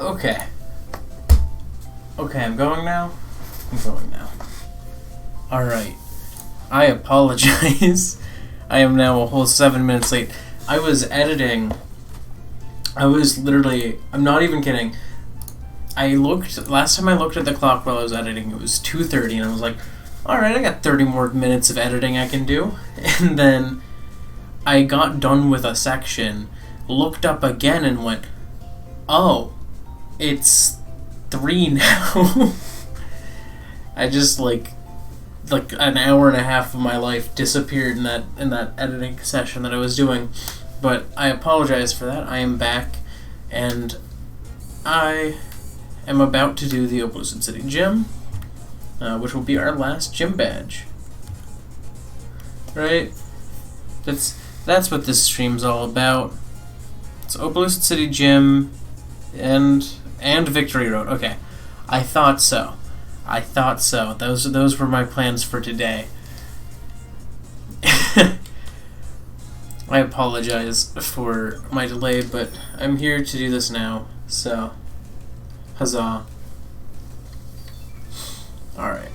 Okay. Okay, I'm going now? I'm going now. Alright. I apologize. I am now a whole 7 minutes late. I was editing. I was literally... I'm not even kidding. Last time I looked at the clock while I was editing, it was 2:30, and I was like, alright, I got 30 more minutes of editing I can do. And then I got done with a section, looked up again, and went, oh, it's 3 now. I just, like an hour and a half of my life disappeared in that editing session that I was doing. But I apologize for that. I am back, and I am about to do the OPELUCID City Gym, which will be our last gym badge. Right? That's what this stream's all about. It's OPELUCID City Gym and Victory Road. Okay. I thought so. Those were my plans for today. I apologize for my delay, but I'm here to do this now, so huzzah. Alright.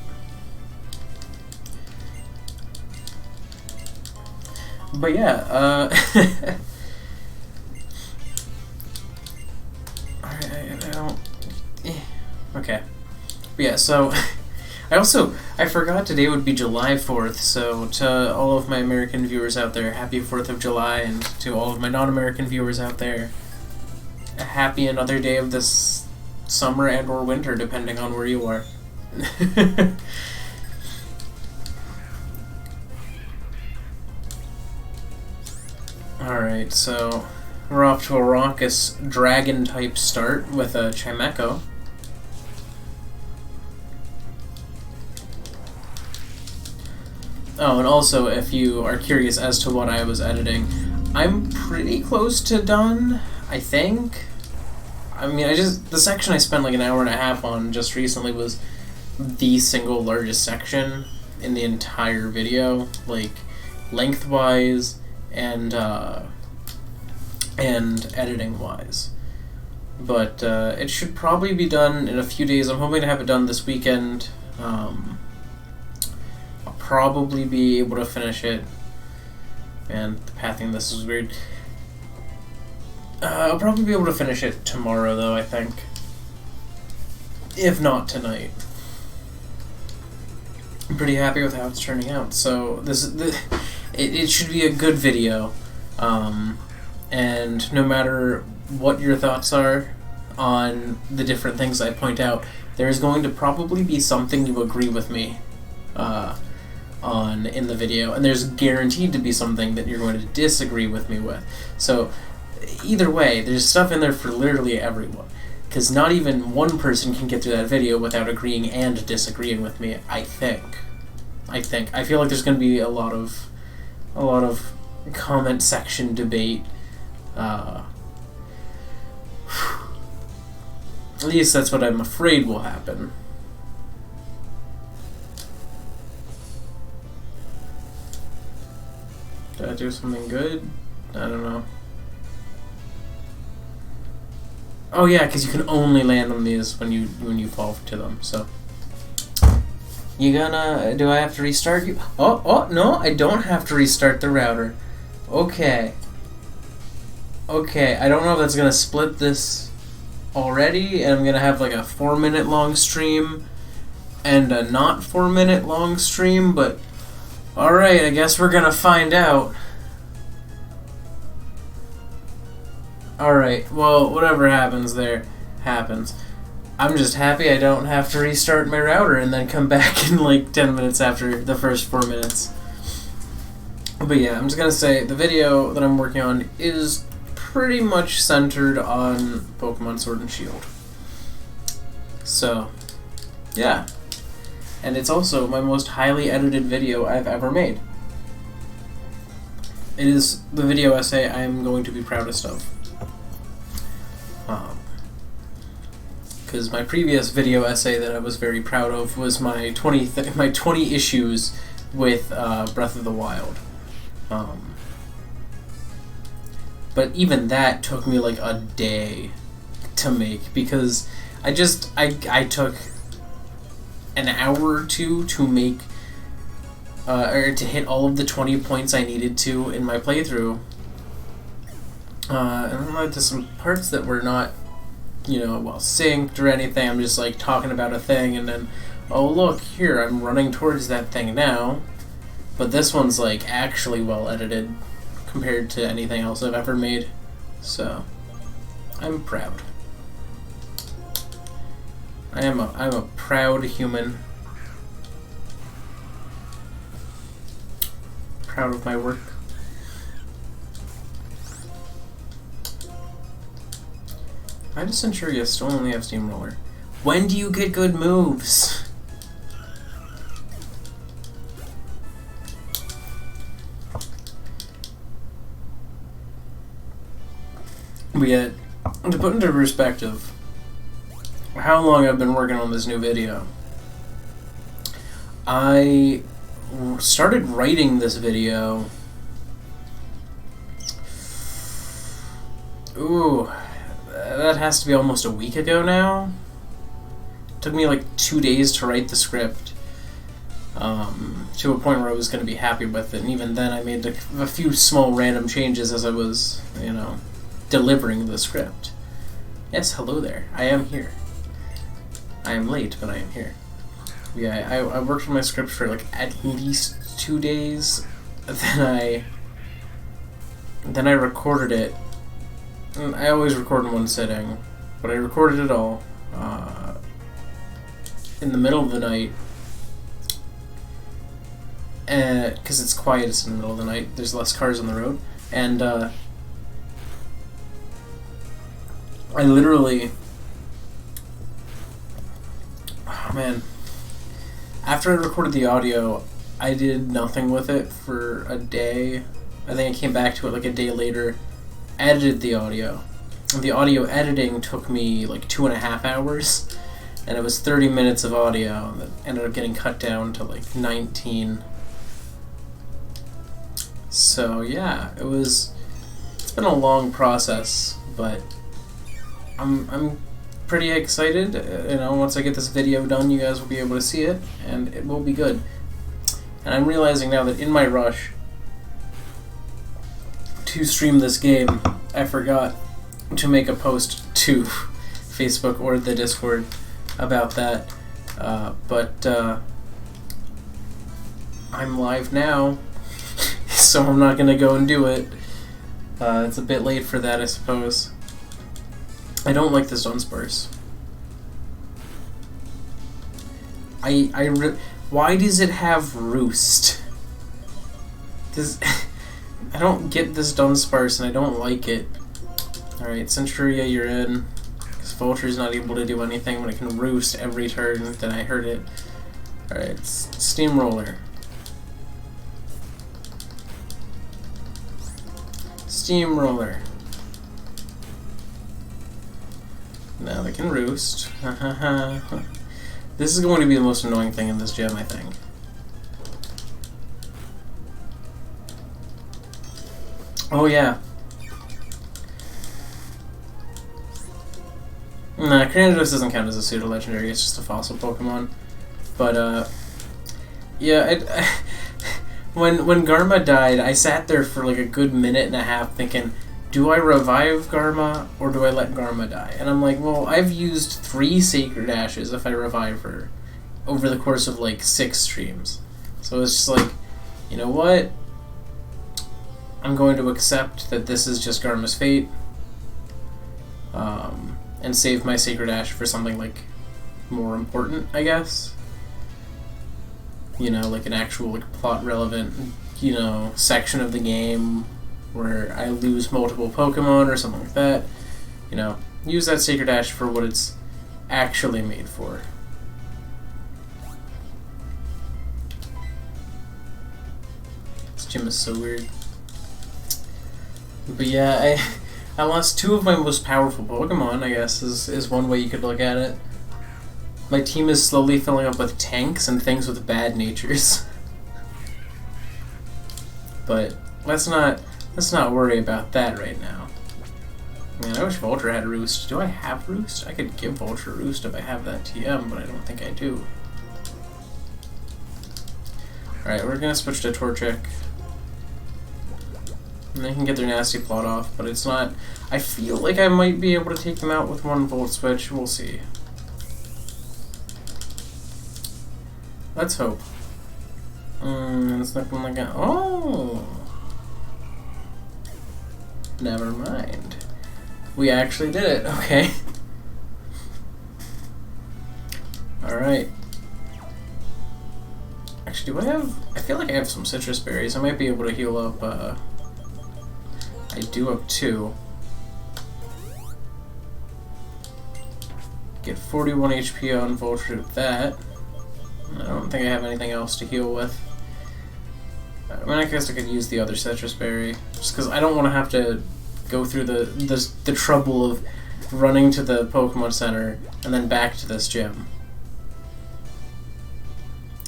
But yeah, alright, I don't... Okay. But yeah, so... I forgot today would be July 4th, so to all of my American viewers out there, happy 4th of July, and to all of my non-American viewers out there, a happy another day of this summer and or winter, depending on where you are. Alright, so we're off to a raucous dragon-type start with a Chimecho. Oh, and also, if you are curious as to what I was editing, I'm pretty close to done, I think. I mean, the section I spent like an hour and a half on just recently was the single largest section in the entire video, like, lengthwise and editing-wise. But it should probably be done in a few days. I'm hoping to have it done this weekend. Probably be able to finish it. And the pathing this is weird. I'll probably be able to finish it tomorrow, though, I think. If not tonight. I'm pretty happy with how it's turning out. So it should be a good video. And no matter what your thoughts are on the different things I point out, there is going to probably be something you agree with me on in the video, and there's guaranteed to be something that you're going to disagree with me with. So either way, there's stuff in there for literally everyone, because not even one person can get through that video without agreeing and disagreeing with me. I feel like there's going to be a lot of comment section debate. At least that's what I'm afraid will happen. Did I do something good? I don't know. Oh yeah, because you can only land on these when you fall to them. So do I have to restart you? Oh no, I don't have to restart the router. Okay. I don't know if that's gonna split this already, and I'm gonna have like a 4-minute long stream and a not 4-minute long stream, but alright, I guess we're gonna find out. Alright, well, whatever happens there, happens. I'm just happy I don't have to restart my router and then come back in like 10 minutes after the first 4 minutes. But yeah, I'm just gonna say, the video that I'm working on is pretty much centered on Pokemon Sword and Shield. So, yeah. And it's also my most highly edited video I've ever made. It is the video essay I am going to be proudest of. Because my previous video essay that I was very proud of was my 20 issues with Breath of the Wild. But even that took me like a day to make, because I took an hour or two to make or to hit all of the 20 points I needed to in my playthrough. And then there's some parts that were not, well synced or anything. I'm just like talking about a thing, and then, oh look, here, I'm running towards that thing now. But this one's like actually well edited compared to anything else I've ever made. So I'm proud. I'm a proud human. Proud of my work. I just ensure you still only have Steamroller. When do you get good moves? But yet, to put into perspective how long I've been working on this new video, I started writing this video, that has to be almost a week ago now. It took me like 2 days to write the script, to a point where I was going to be happy with it, and even then I made a few small random changes as I was, delivering the script. Yes, hello there. I am here. I am late, but I am here. Yeah, I worked on my script for like at least 2 days. Then I recorded it. I always record in one sitting, but I recorded it all in the middle of the night, because it's quietest in the middle of the night. There's less cars on the road, and I literally, oh man, after I recorded the audio, I did nothing with it for a day. I think I came back to it like a day later, edited the audio. The audio editing took me like 2.5 hours, and it was 30 minutes of audio that ended up getting cut down to like 19. So yeah, it's been a long process, but I'm pretty excited. Once I get this video done, you guys will be able to see it, and it will be good. And I'm realizing now that in my rush to stream this game, I forgot to make a post to Facebook or the Discord about that. But I'm live now, so I'm not gonna go and do it. It's a bit late for that, I suppose. I don't like this Dunsparce. Why does it have Roost? I don't get this Dunsparce, and I don't like it. Alright, Centuria, you're in. Because Vulture's not able to do anything when it can Roost every turn that I heard it. Alright, Steamroller. Steamroller. Now they can Roost. This is going to be the most annoying thing in this gym, I think. Oh yeah. Nah, Candies doesn't count as a pseudo-legendary, it's just a fossil Pokemon. But, yeah, when Garma died, I sat there for like a good minute and a half thinking, do I revive Garma, or do I let Garma die? And I'm like, well, I've used 3 Sacred Ashes if I revive her over the course of like 6 streams. So it's just like, you know what? I'm going to accept that this is just Garma's fate, and save my Sacred Ash for something like more important, I guess. Like an actual like plot relevant, section of the game where I lose multiple Pokemon or something like that. Use that Sacred Ash for what it's actually made for. This gym is so weird. But yeah, I lost 2 of my most powerful Pokemon, I guess, is one way you could look at it. My team is slowly filling up with tanks and things with bad natures. But let's not worry about that right now. Man, I wish Vulture had Roost. Do I have Roost? I could give Vulture Roost if I have that TM, but I don't think I do. Alright, we're gonna switch to Torchic. And they can get their nasty plot off, but it's not... I feel like I might be able to take them out with one Volt Switch. We'll see. Let's hope. It's looking like a... Oh! Never mind. We actually did it. Okay. Alright. Actually, do I have... I feel like I have some citrus berries. I might be able to heal up, I do have 2. Get 41 HP on Vulture with that. I don't think I have anything else to heal with. I mean, I guess I could use the other citrus berry. Just because I don't want to have to go through the trouble of running to the Pokemon Center and then back to this gym.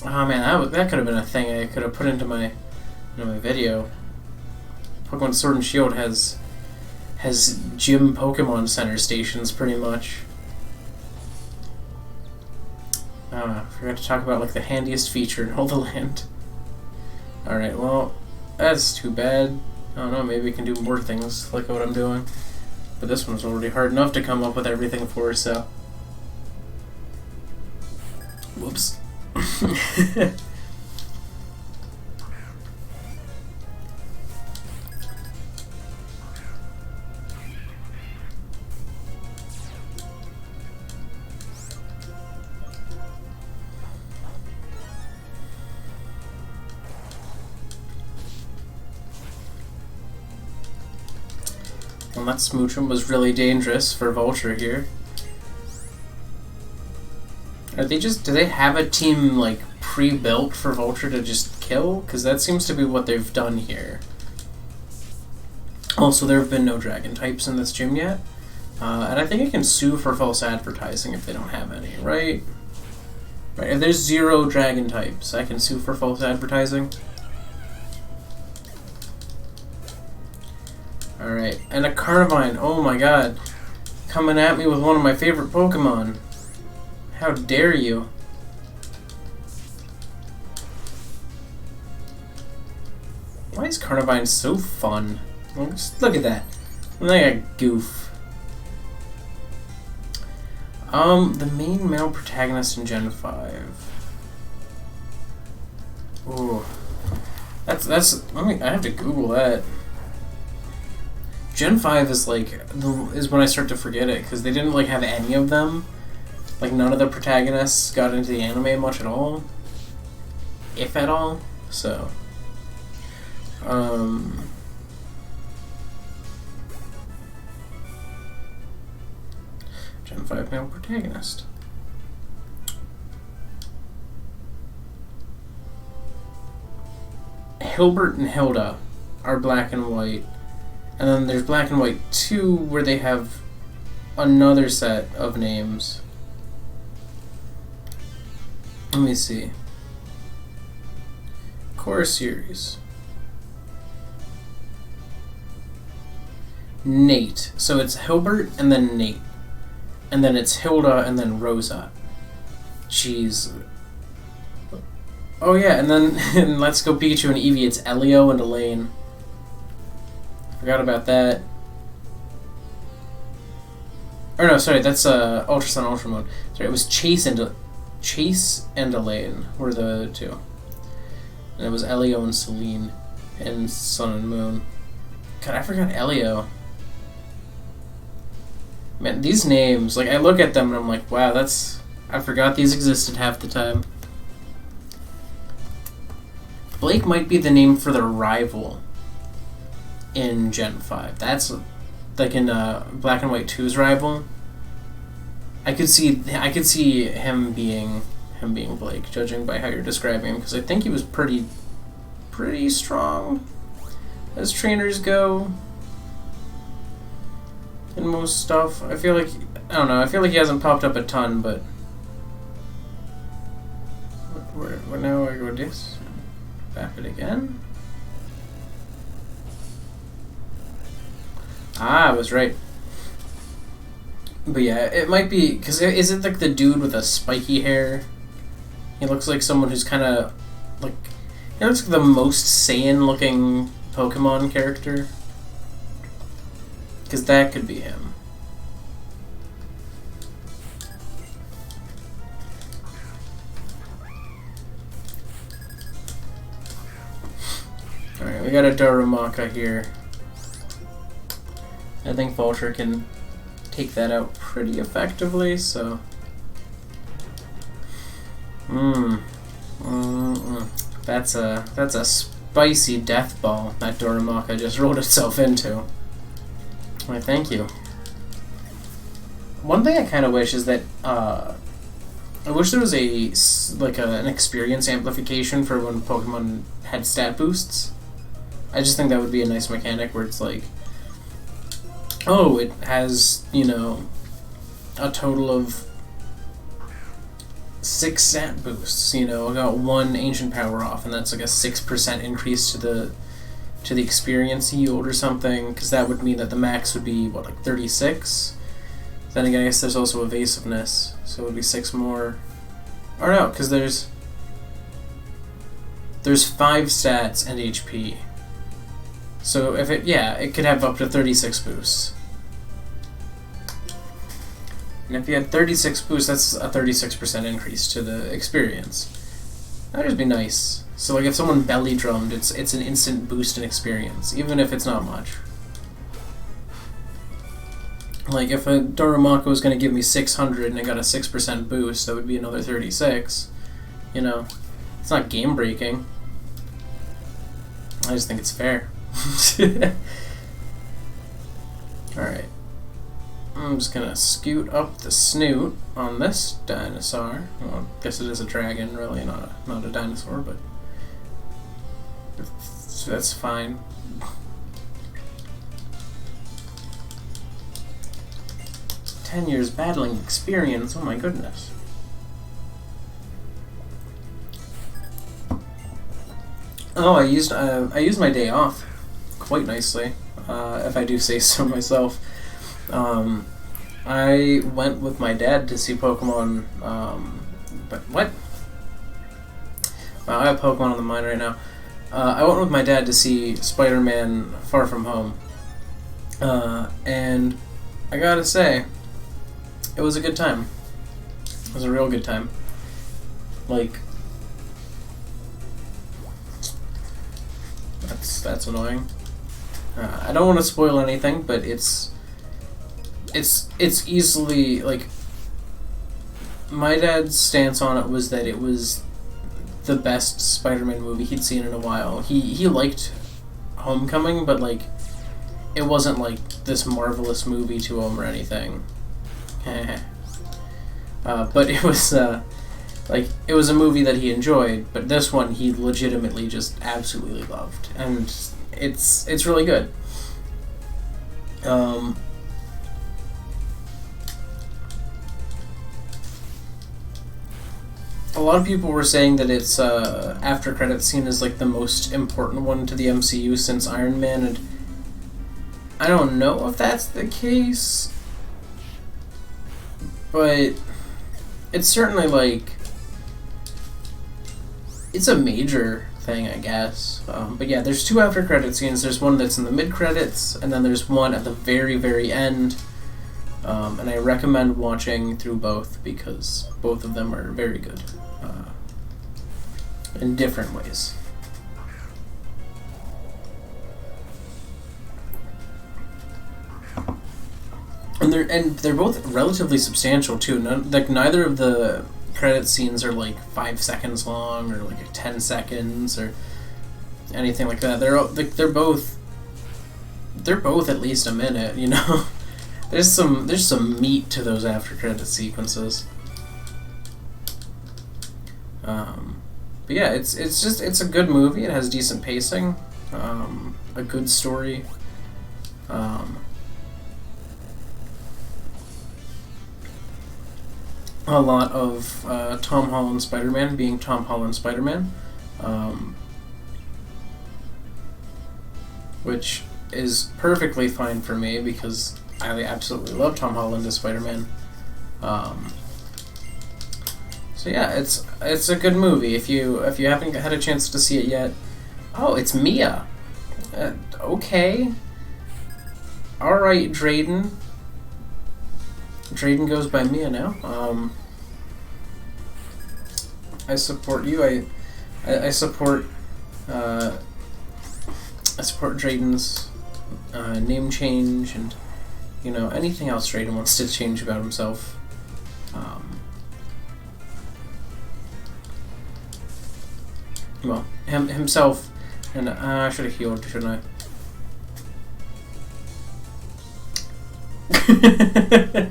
Oh man, that could have been a thing I could have put into my video. Pokemon Sword and Shield has gym Pokemon Center stations pretty much. I forgot to talk about like the handiest feature in all the land. Alright, well, that's too bad. I don't know, maybe we can do more things like what I'm doing. But this one's already hard enough to come up with everything for, so... Whoops. Well, that Smoochum was really dangerous for Vulture here. Are they just... do they have a team, like, pre-built for Vulture to just kill? Because that seems to be what they've done here. Also, there have been no Dragon types in this gym yet. And I think I can sue for false advertising if they don't have any, right? Right, if there's 0 Dragon types, I can sue for false advertising. Alright, and a Carnivine, oh my god. Coming at me with one of my favorite Pokemon. How dare you? Why is Carnivine so fun? Just look at that. I'm like a goof. The main male protagonist in Gen 5. Ooh. I have to Google that. Gen 5 is like is when I start to forget it, because they didn't like have any of them. Like none of the protagonists got into the anime much at all, if at all. So, Gen 5 male protagonist. Hilbert and Hilda are Black and White. And then there's Black and White 2, where they have another set of names. Let me see. Core series. Nate. So it's Hilbert and then Nate. And then it's Hilda and then Rosa. Jeez. Oh yeah, and then in Let's Go Pikachu and Eevee, it's Elio and Elaine. Forgot about that. Or no, sorry, that's Ultra Sun Ultra Mode. Sorry, it was Chase and Elaine were the 2. And it was Elio and Celine in Sun and Moon. God, I forgot Elio. Man, these names, like, I look at them and I'm like, wow, I forgot these existed half the time. Blake might be the name for the rival in Gen 5. That's like in Black and White 2's rival. I could see him being Blake, judging by how you're describing him, because I think he was pretty strong as trainers go in most stuff. I feel like he hasn't popped up a ton, but where now I go this? Back it again. Ah, I was right. But yeah, it might be because is it like the dude with the spiky hair? He looks like someone who's kind of like he looks like the most Saiyan looking Pokemon character. Because that could be him. Alright, we got a Darumaka here. I think Vulture can take that out pretty effectively, so... That's a spicy death ball that Darumaka just rolled itself into. Why, thank you. One thing I kind of wish is that, I wish there was an experience amplification for when Pokemon had stat boosts. I just think that would be a nice mechanic where it's like, oh, it has, you know, a total of 6 stat boosts, you know, I got 1 ancient power off, and that's like a 6% increase to the experience yield or something, because that would mean that the max would be, what, like 36? Then again, I guess there's also evasiveness, so it would be 6 more. Or no, because there's 5 stats and HP. So if it could have up to 36 boosts. And if you had 36 boosts, that's a 36% increase to the experience. That would just be nice. So like if someone belly drummed, it's an instant boost in experience, even if it's not much. Like if a Darumaka was going to give me 600 and I got a 6% boost, that would be another 36. You know, it's not game breaking. I just think it's fair. Alright. I'm just gonna scoot up the snoot on this dinosaur. Well, I guess it is a dragon, really, not a dinosaur, but that's fine. "10 years battling experience, oh my goodness." Oh, I used my day off quite nicely, if I do say so myself. I went with my dad to see Pokemon, but what? Wow, I have Pokemon on the mind right now. I went with my dad to see Spider-Man Far From Home, and I gotta say, it was a good time. It was a real good time. Like, that's annoying. I don't want to spoil anything, but it's easily, like, my dad's stance on it was that it was the best Spider-Man movie he'd seen in a while. He liked Homecoming, but, like, it wasn't, like, this marvelous movie to him or anything. But it was, like, it was a movie that he enjoyed, but this one he legitimately just absolutely loved. And it's really good. A lot of people were saying that its after credit scene is like the most important one to the MCU since Iron Man, and I don't know if that's the case, but it's certainly like it's a major thing, I guess. But yeah, there's 2 after credit scenes. There's one that's in the mid credits, and then there's one at the very, very end. And I recommend watching through both because both of them are very good in different ways. And they're both relatively substantial too. Neither of the credit scenes are like 5 seconds long or like 10 seconds or anything like that. They're both at least a minute, you know. There's some meat to those after credit sequences. But yeah, it's a good movie. It has decent pacing, a good story. A lot of Tom Holland Spider-Man being Tom Holland Spider-Man, which is perfectly fine for me because I absolutely love Tom Holland as Spider-Man. So yeah, it's a good movie. If you haven't had a chance to see it yet, oh, it's Mia. Okay. All right, Drayden. Drayden goes by Mia now. I support you. I support Drayden's name change and anything else Drayden wants to change about himself. Well, himself, and I should have healed, shouldn't I?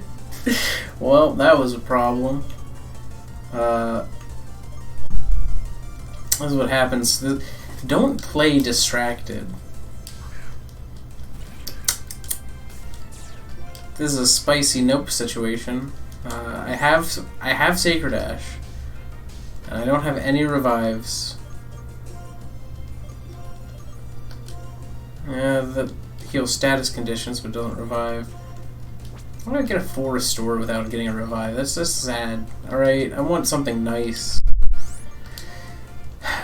Well, that was a problem. This is what happens. Don't play distracted. This is a spicy nope situation. I have Sacred Ash, and I don't have any revives. That heals status conditions but doesn't revive. How do I get a full restore without getting a revive? That's just sad. Alright, I want something nice.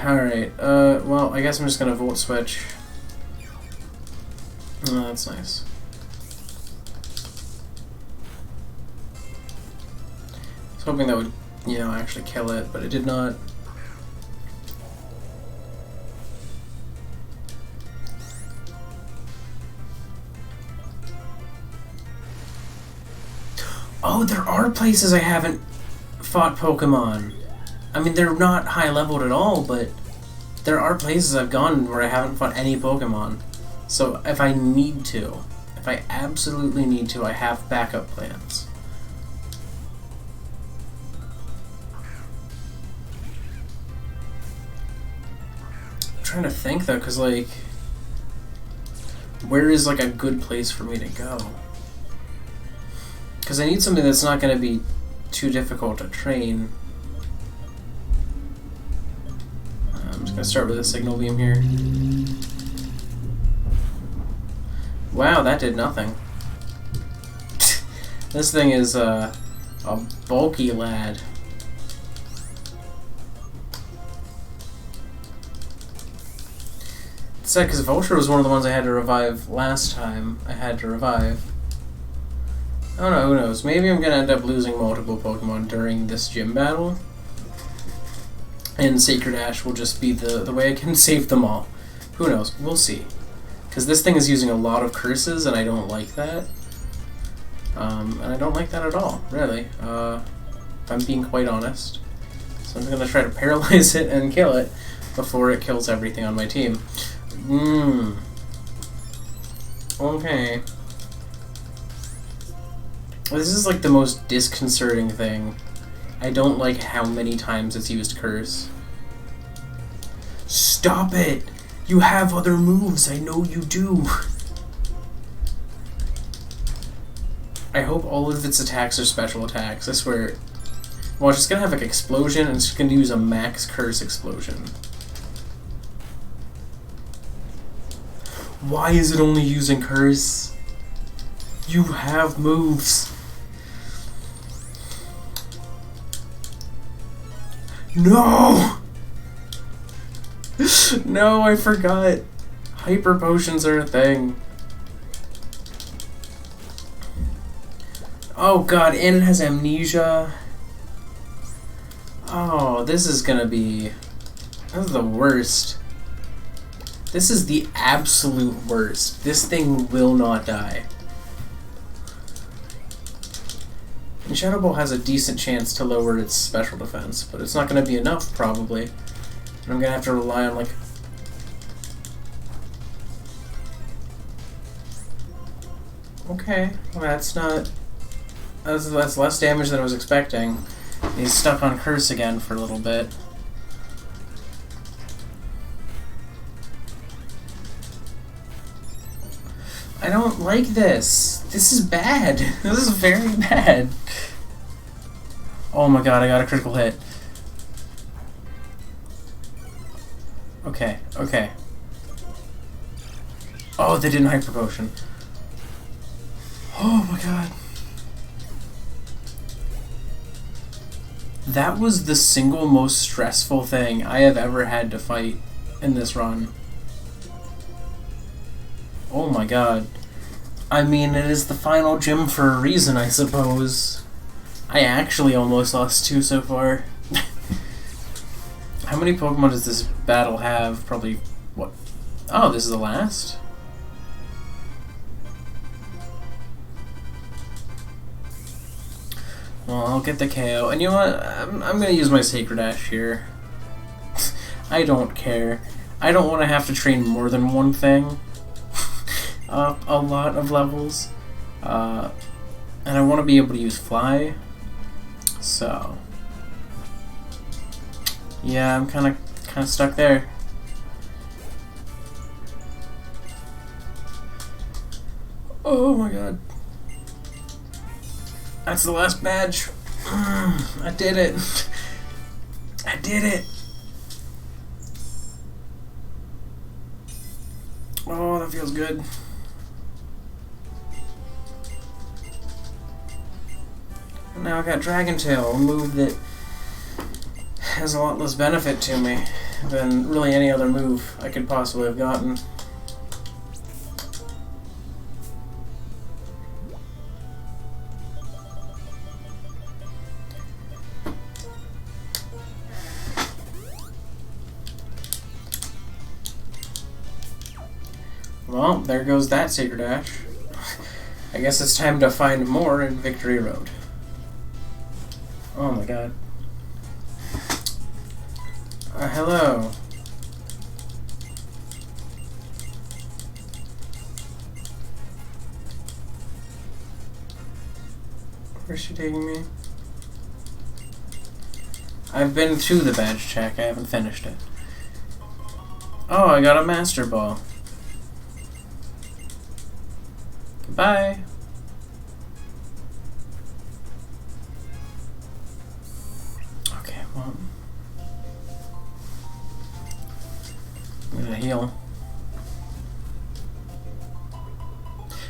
Alright, well, I guess I'm just gonna Volt Switch. Oh, that's nice. I was hoping that would, actually kill it, but it did not. Oh, there are places I haven't fought Pokemon. I mean, they're not high leveled at all, but there are places I've gone where I haven't fought any Pokemon. So if I need to, if I absolutely need to, I have backup plans. I'm trying to think though, because like, where is like a good place for me to go? Because I need something that's not going to be too difficult to train. I'm just going to start with a Signal Beam here. Wow, that did nothing. This thing is a bulky lad. It's sad because Vulture was one of the ones I had to revive last time. I had to revive. I don't know, who knows. Maybe I'm going to end up losing multiple Pokemon during this gym battle. And Sacred Ash will just be the way I can save them all. Who knows? We'll see. Because this thing is using a lot of curses, and I don't like that. And I don't like that at all, really. If I'm being quite honest. So I'm going to try to paralyze it and kill it before it kills everything on my team. Okay. This is like the most disconcerting thing. I don't like how many times it's used Curse. Stop it! You have other moves, I know you do! I hope all of its attacks are special attacks, I swear. Well, it's just gonna have like Explosion, and it's just gonna use a max Curse Explosion. Why is it only using Curse? You have moves! No! No, I forgot. Hyper potions are a thing. Oh god, and it has amnesia. Oh, this is gonna be... This is the worst. This is the absolute worst. This thing will not die. And Shadow Ball has a decent chance to lower its special defense, but it's not going to be enough, probably. And I'm going to have to rely on, like... Okay, well, that's not... That's less damage than I was expecting. He's stuck on Curse again for a little bit. I don't like this. This is bad. This is very bad. Oh my god, I got a critical hit. Okay, okay. Oh, they didn't Hyper Potion. Oh my god. That was the single most stressful thing I have ever had to fight in this run. Oh my god. I mean, it is the final gym for a reason, I suppose. I actually almost lost 2 so far. How many Pokemon does this battle have? Probably, what? Oh, this is the last? Well, I'll get the KO. And you know what? I'm going to use my Sacred Ash here. I don't care. I don't want to have to train more than one thing. A lot of levels. And I want to be able to use Fly. So... yeah, I'm kind of stuck there. Oh my god. That's the last badge. I did it. I did it. Oh, that feels good. And now I got Dragon Tail, a move that has a lot less benefit to me than really any other move I could possibly have gotten. Well, there goes that Sacred Ash. I guess it's time to find more in Victory Road. Oh my god. Hello. Where's she taking me? I've been to the badge check, I haven't finished it. Oh, I got a Master Ball. Goodbye. Okay, well... I'm gonna heal.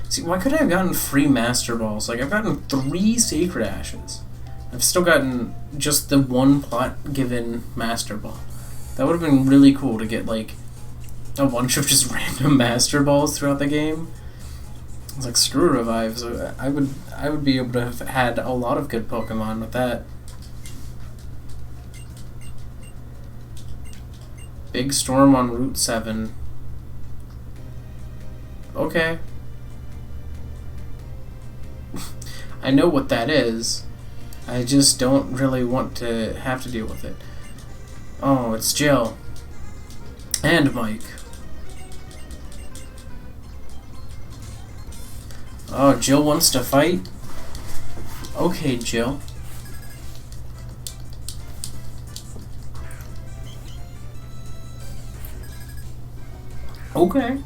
See, why could I have gotten free Master Balls? Like, I've gotten 3 Sacred Ashes. I've still gotten just the 1 plot-given Master Ball. That would have been really cool to get, like, a bunch of just random Master Balls throughout the game. It's like, screw revives. I would be able to have had a lot of good Pokemon with that. Big Storm on Route 7. Okay. I know what that is. I just don't really want to have to deal with it. Oh, it's Jill. And Mike. Oh, Jill wants to fight? Okay, Jill. Okay.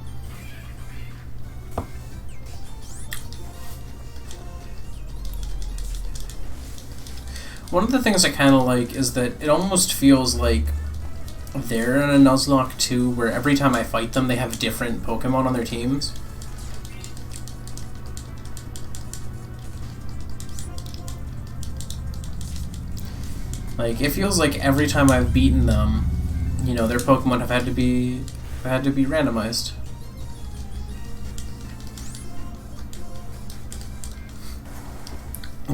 One of the things I kind of like is that it almost feels like they're in a Nuzlocke too, where every time I fight them, they have different Pokemon on their teams. Like, it feels like every time I've beaten them, you know, their Pokemon have had to be randomized.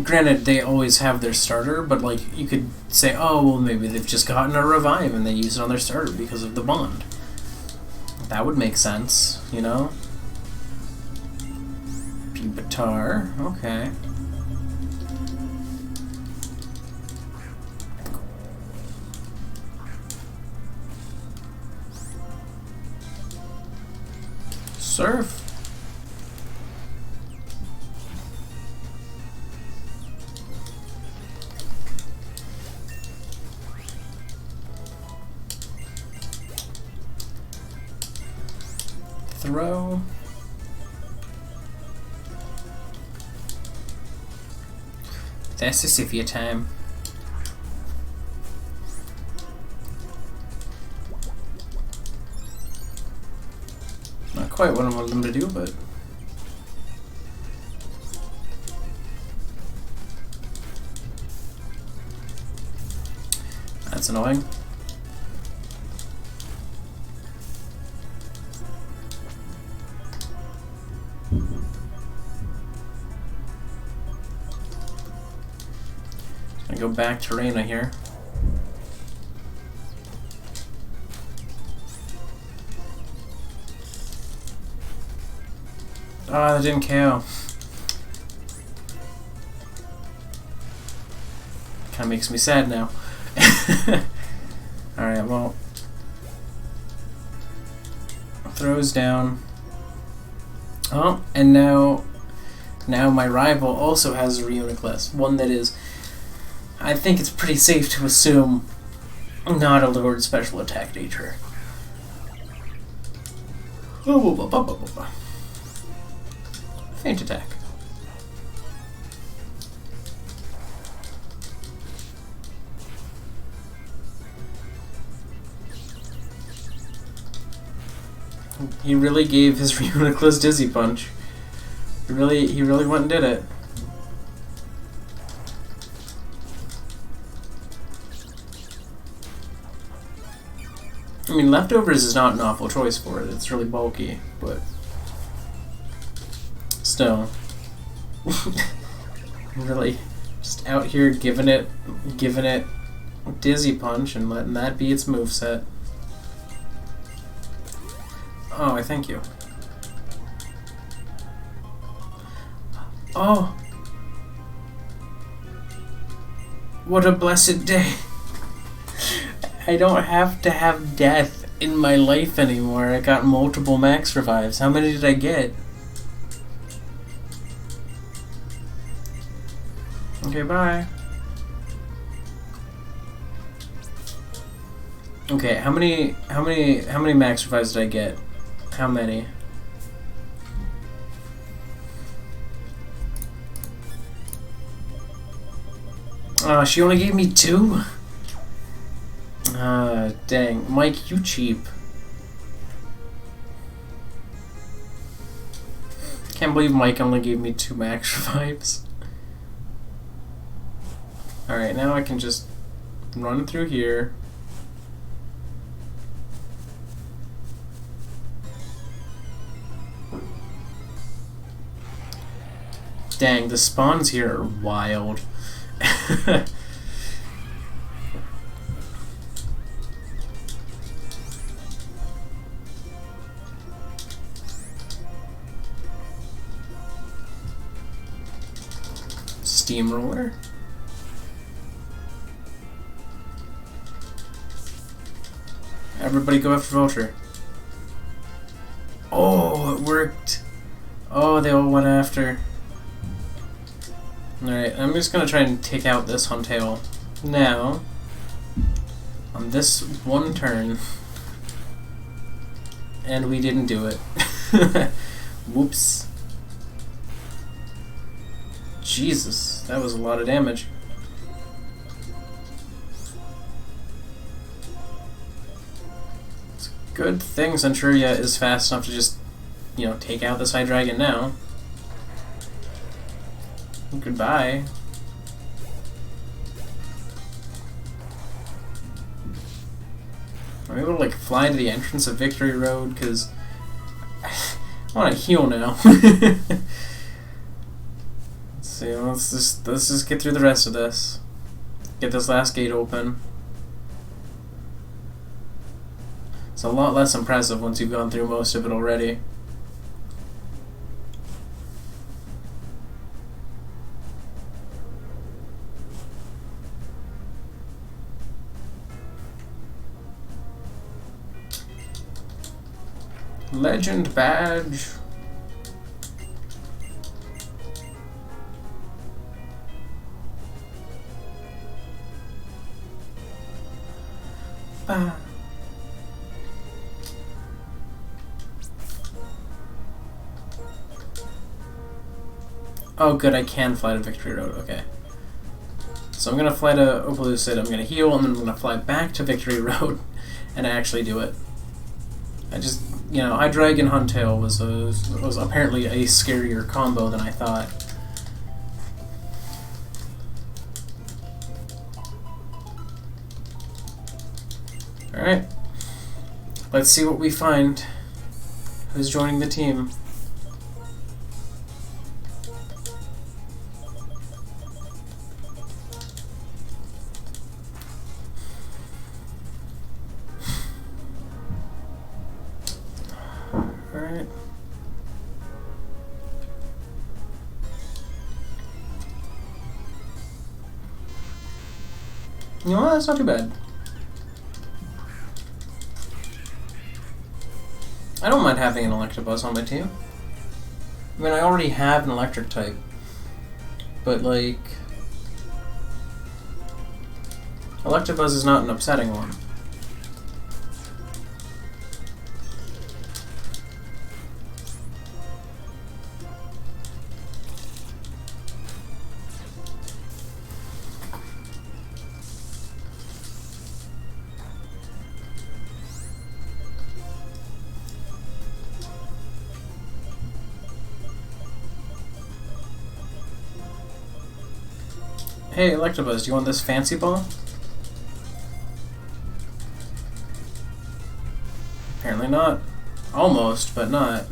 Granted, they always have their starter, but like you could say, oh, well, maybe they've just gotten a revive and they use it on their starter because of the bond. That would make sense, you know? Pupitar, okay. Surf. Throw. That's the Sifia time. Not quite what I wanted them to do, but... That's annoying. I go back to Reina here. Oh, that didn't KO. Kinda makes me sad now. Alright, well. Throws down. Oh, and now my rival also has a Reuniclus. One that is, I think it's pretty safe to assume, not a lowered special attack nature. Feint attack. He really gave his Reuniclus Dizzy Punch. He really went and did it. I mean, Leftovers is not an awful choice for it. It's really bulky, but still. Really, just out here giving it Dizzy Punch and letting that be its moveset. Oh, I thank you. Oh! What a blessed day! I don't have to have death in my life anymore. I got multiple max revives. How many did I get? Okay, bye. Okay, how many max revives did I get? How many? She only gave me 2? Dang. Mike, you cheap. Can't believe Mike only gave me 2 max revives. Alright, now I can just run through here. Dang, the spawns here are wild. Steamroller. Everybody go after Vulture. Oh, it worked. Oh, they all went after. Alright, I'm just gonna try and take out this Huntail now. On this one turn. And we didn't do it. Whoops. Jesus, that was a lot of damage. It's a good thing Centuria is fast enough to just, you know, take out this Hydreigon now. Goodbye. I'm able to like fly to the entrance of Victory Road because I want to heal now. Let's see. Let's just get through the rest of this. Get this last gate open. It's a lot less impressive once you've gone through most of it already. Legend badge. Bah. Oh good, I can fly to Victory Road, okay. So I'm gonna fly to OPELUCID, I'm gonna heal, and then I'm gonna fly back to Victory Road and actually do it. I just, you know, Hydreigon Huntail was apparently a scarier combo than I thought. Alright. Let's see what we find. Who's joining the team? Alright. You know what? That's not too bad. I don't mind having an Electabuzz on my team. I mean, I already have an electric type. But, like... Electabuzz is not an upsetting one. Hey, Electabuzz, do you want this fancy ball? Apparently not. Almost, but not.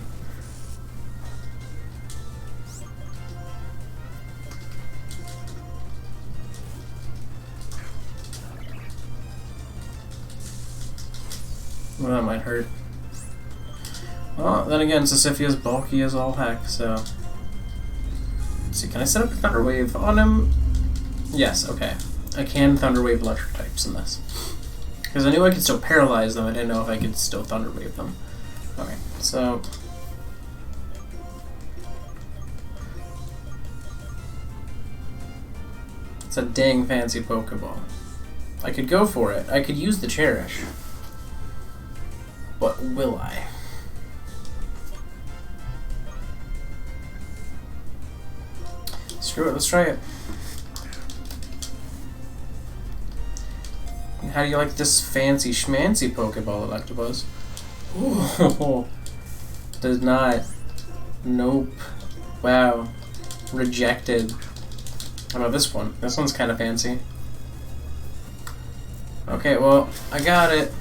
Well, that might hurt. Well, then again, Sisypheus bulky as all heck, so... Let's see, can I set up a Thunder Wave on him? Yes, okay. I can Thunder Wave electric types in this. Because I knew I could still paralyze them, I didn't know if I could still Thunder Wave them. Okay, so... It's a dang fancy Pokeball. I could go for it. I could use the Cherish. But will I? Screw it, let's try it. How do you like this fancy schmancy Pokeball, Electabuzz? Ooh, does not. Nope. Wow. Rejected. How about this one? This one's kind of fancy. Okay, well, I got it.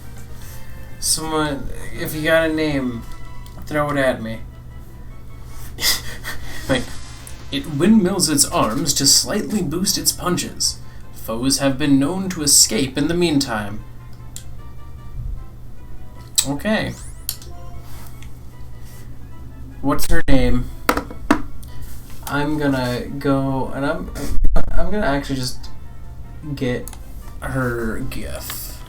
Someone, if you got a name, throw it at me. Like, it windmills its arms to slightly boost its punches. Foes have been known to escape in the meantime. Okay. What's her name? I'm gonna go and I'm gonna actually just get her GIF.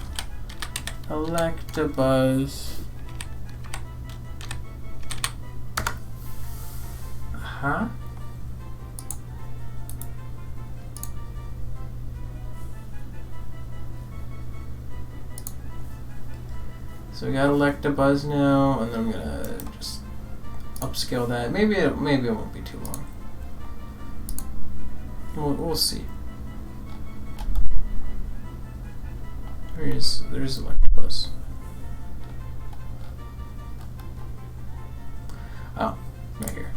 Electabuzz. Huh? So we got Electabuzz now, and then I'm gonna just upscale that. Maybe it won't be too long. We'll see. There's Electabuzz. Oh, right here.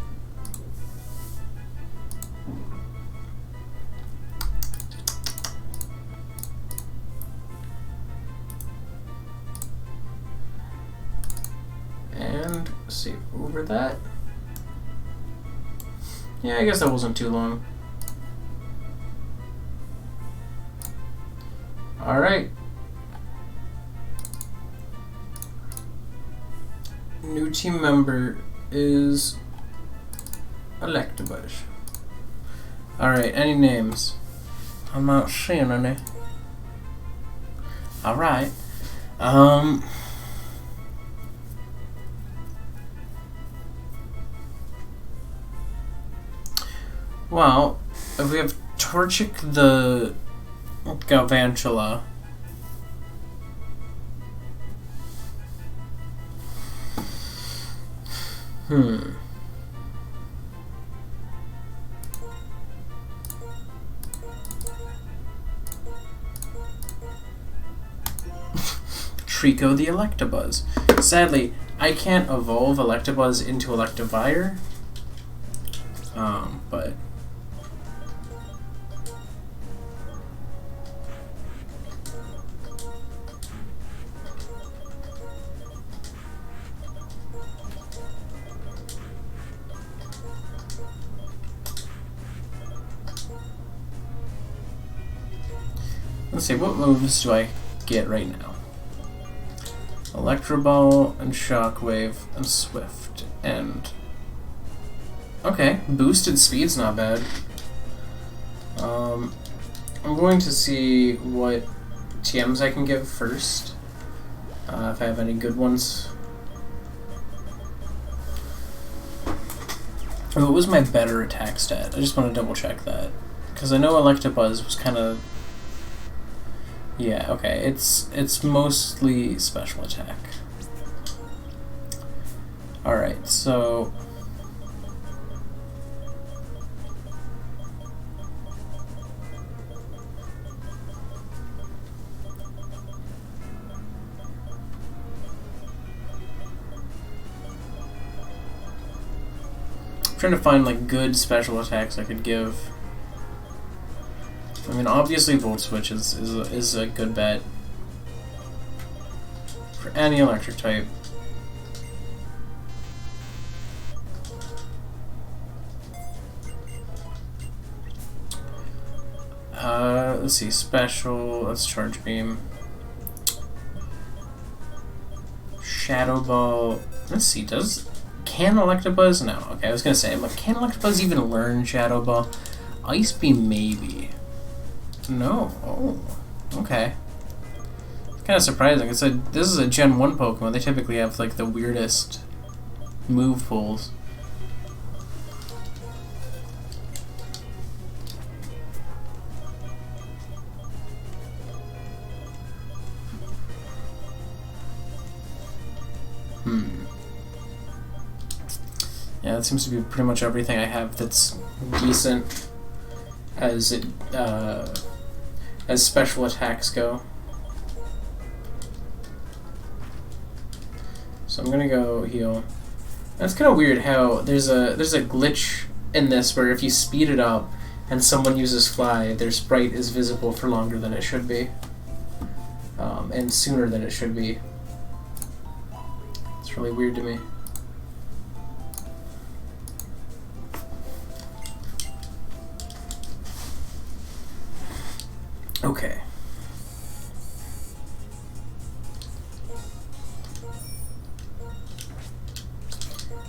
And save over that. Yeah, I guess that wasn't too long. Alright. New team member is Electabuzz. Alright, any names? I'm not seeing any. Alright. Well, if we have Torchic the Galvantula. Trico the Electabuzz. Sadly, I can't evolve Electabuzz into Electivire. But Let's see, what moves do I get right now? Electro Ball and Shockwave and Swift and... Okay, boosted speed's not bad. I'm going to see what TMs I can give first, if I have any good ones. What was my better attack stat? I just want to double check that. Because I know Electabuzz was kind of... Yeah, okay, it's mostly special attack. Alright, so... trying to find like good special attacks I could give. I mean, obviously Volt Switch is a good bet for any electric type. Let's see, special. Let's Charge Beam. Shadow Ball. Let's see. Can Electabuzz? No. Okay, I was gonna say, like, can Electabuzz even learn Shadow Ball? Ice Beam, maybe. No. Oh. Okay. It's kind of surprising. This is a Gen 1 Pokemon. They typically have, like, the weirdest move pulls. Yeah, that seems to be pretty much everything I have that's decent as special attacks go. So I'm gonna go heal. That's kind of weird how there's a glitch in this where if you speed it up and someone uses Fly, their sprite is visible for longer than it should be, and sooner than it should be. It's really weird to me. Okay.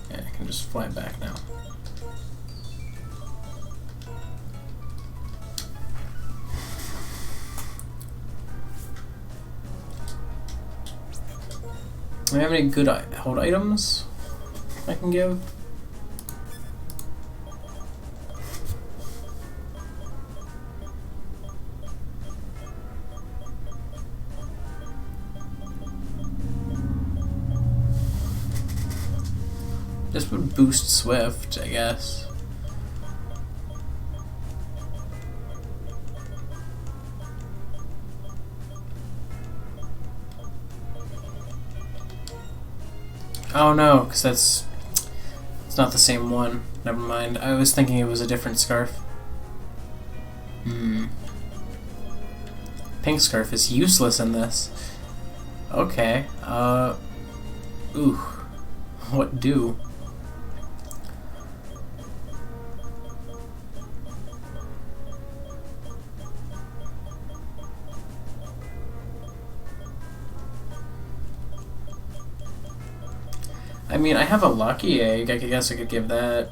Yeah, I can just fly back now. Do I have any good hold items I can give? This would boost Swift, I guess. Oh no, because it's not the same one. Never mind. I was thinking it was a different scarf. Pink scarf is useless in this. Okay. Ooh. What do? I mean, I have a lucky egg. I guess I could give that.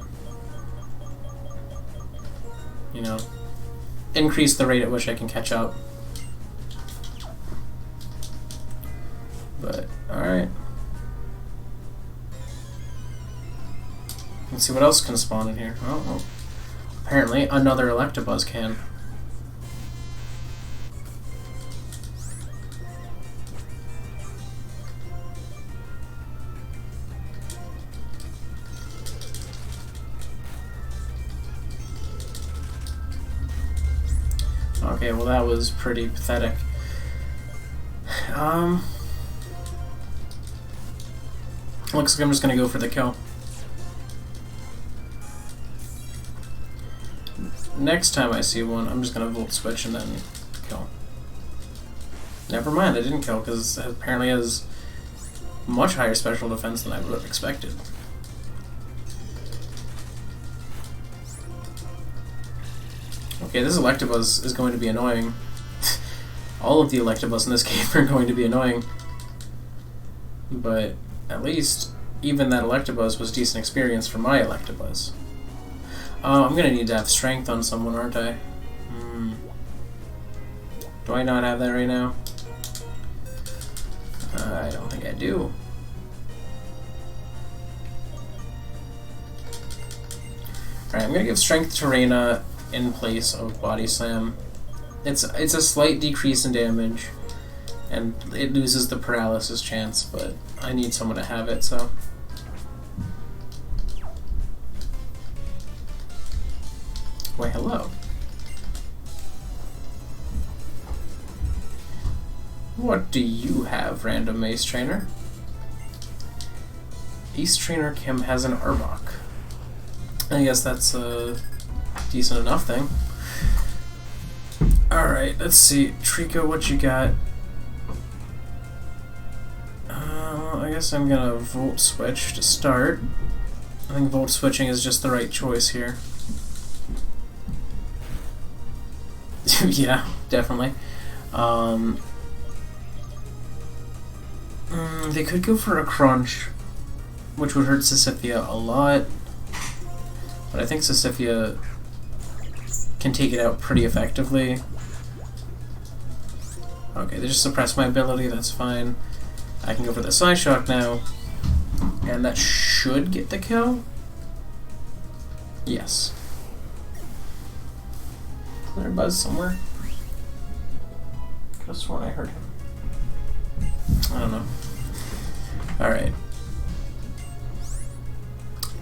You know, increase the rate at which I can catch up. But, alright. Let's see what else can spawn in here. Oh, well, apparently another Electabuzz can. Okay, well that was pretty pathetic. Looks like I'm just gonna go for the kill. Next time I see one, I'm just gonna Volt Switch and then kill. Never mind, I didn't kill because it apparently has much higher special defense than I would have expected. Okay, this Electabuzz is going to be annoying. All of the Electabuzz in this game are going to be annoying. But at least even that Electabuzz was decent experience for my Electabuzz. I'm gonna need to have strength on someone, aren't I? Do I not have that right now? I don't think I do. Alright, I'm gonna give strength to Reina in place of Body Slam. It's a slight decrease in damage, and it loses the paralysis chance, but I need someone to have it, so. Why, hello. What do you have, random Ace Trainer? Ace Trainer Kim has an Arbok. I guess that's a decent enough thing. Alright, let's see. Trico, what you got? I guess I'm gonna Volt Switch to start. I think Volt Switching is just the right choice here. Yeah, definitely. They could go for a Crunch, which would hurt Sisyphia a lot. But I think Sisyphia can take it out pretty effectively. Okay, they just suppressed my ability, that's fine. I can go for the Psyshock now, and that should get the kill? Yes. Is there a Buzz somewhere? Could have sworn I heard him. I don't know. Alright.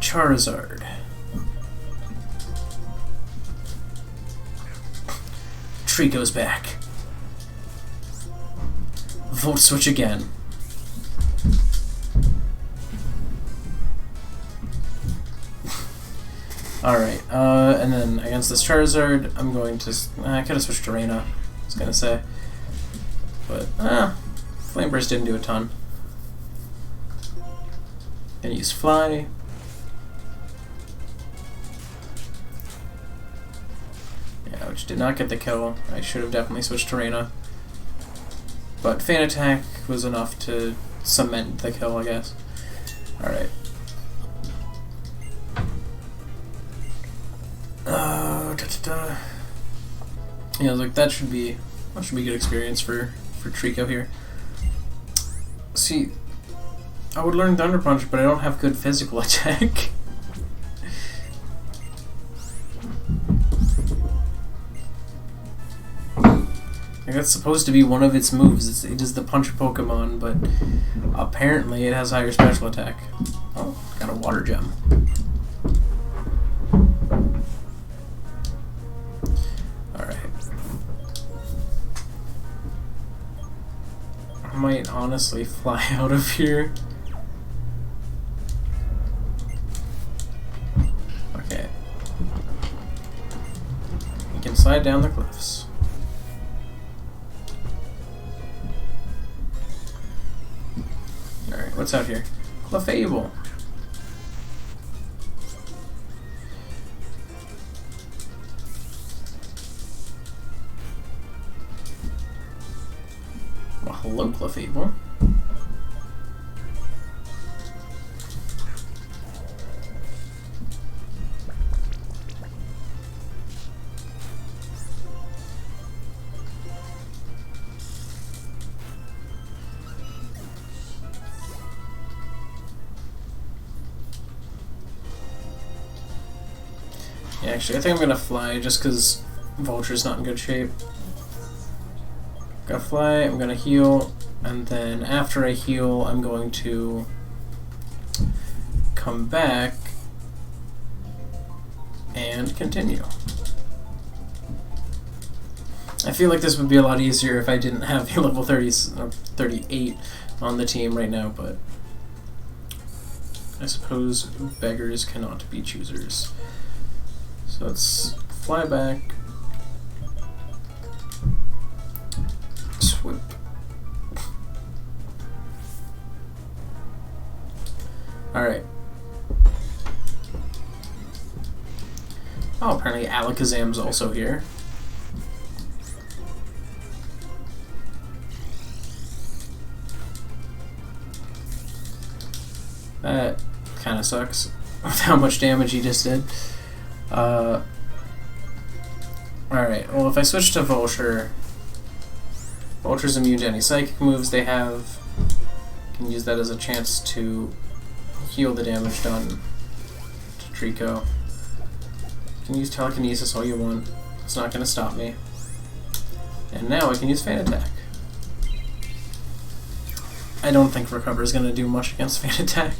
Charizard. Trico's back. Volt Switch again. Alright, and then against this Charizard, I'm going to... I could have switched to Reina, I was gonna say. But, Flame Burst didn't do a ton. Gonna use Fly. Yeah, which did not get the kill. I should have definitely switched to Reina. But Fan Attack was enough to cement the kill, I guess. Alright. Yeah, like that should be good experience for Trico here. See, I would learn Thunder Punch, but I don't have good physical attack. Like that's supposed to be one of its moves. It is the punch Pokemon, but apparently it has higher special attack. Oh, got a Water Gem. I might honestly fly out of here. Okay. We can slide down the cliffs. Alright, what's out here? Clefable. Well, hello, Clefable. Yeah, actually, I think I'm gonna fly just because Vulture's not in good shape. Gonna fly, I'm gonna heal, and then after I heal, I'm going to come back and continue. I feel like this would be a lot easier if I didn't have the level 38 on the team right now, but I suppose beggars cannot be choosers. So let's fly back. Swoop. Alright. Oh, apparently Alakazam's also here. That kind of sucks with how much damage he just did. Alright, well if I switch to Vulture, Vulture's immune to any psychic moves they have. Can use that as a chance to heal the damage done to Trico. You can use telekinesis all you want. It's not going to stop me. And now I can use Fan Attack. I don't think Recover is going to do much against Fan Attack.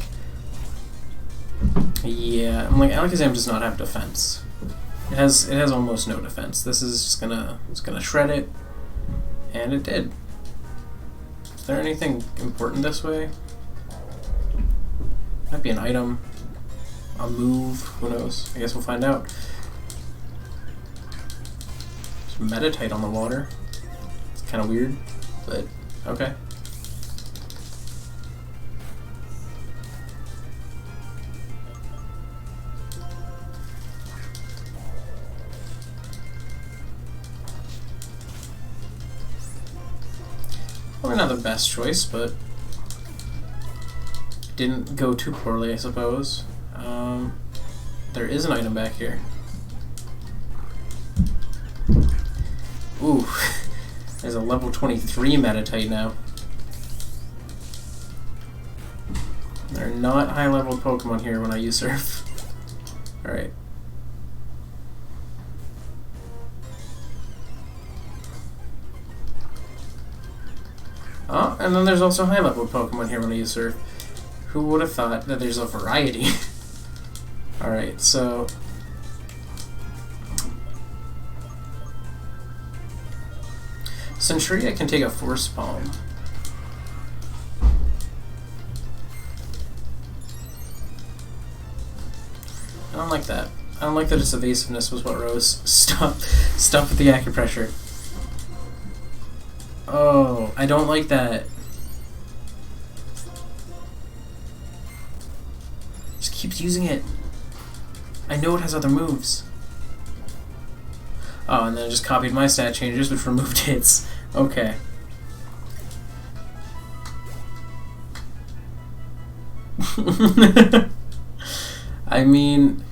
Yeah, I'm like, Alakazam does not have defense. It has almost no defense. This is just gonna shred it, and it did. Is there anything important this way? Might be an item, a move, who knows? I guess we'll find out. There's Meditite on the water. It's kind of weird, but okay. Probably not the best choice, but didn't go too poorly, I suppose. There is an item back here. Ooh, there's a level 23 Meditite now. There are not high-level Pokemon here when I use Surf. Alright. Oh, and then there's also high-level Pokemon here when I use Surf. Who would have thought that there's a variety? Alright, so... Centuria can take a Force Palm. I don't like that. I don't like that its evasiveness was what rose. Stop with the acupressure. Oh, I don't like that. Just keeps using it. I know it has other moves. Oh, and then it just copied my stat changes, which removed hits. Okay. I mean...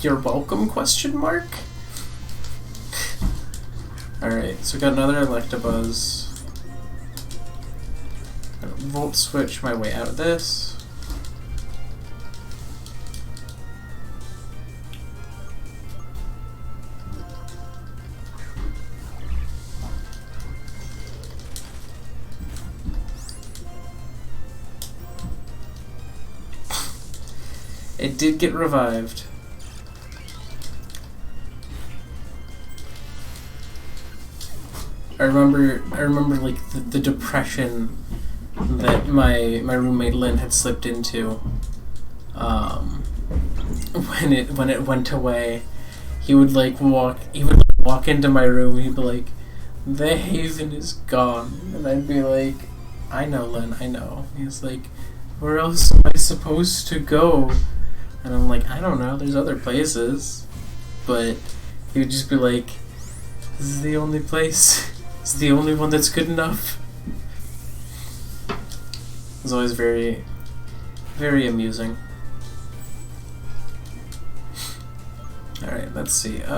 You're welcome, question mark? Alright, so we got another Electabuzz. Volt switch my way out of this. It did get revived. I remember like the depression that my roommate Lynn had slipped into when it went away. He would walk into my room and he'd be like, "The haven is gone," and I'd be like, "I know, Lynn, I know." He's like, "Where else am I supposed to go?" And I'm like, "I don't know, there's other places." But he would just be like, "This is the only place. It's the only one that's good enough." It's always very, very amusing. Alright, let's see. As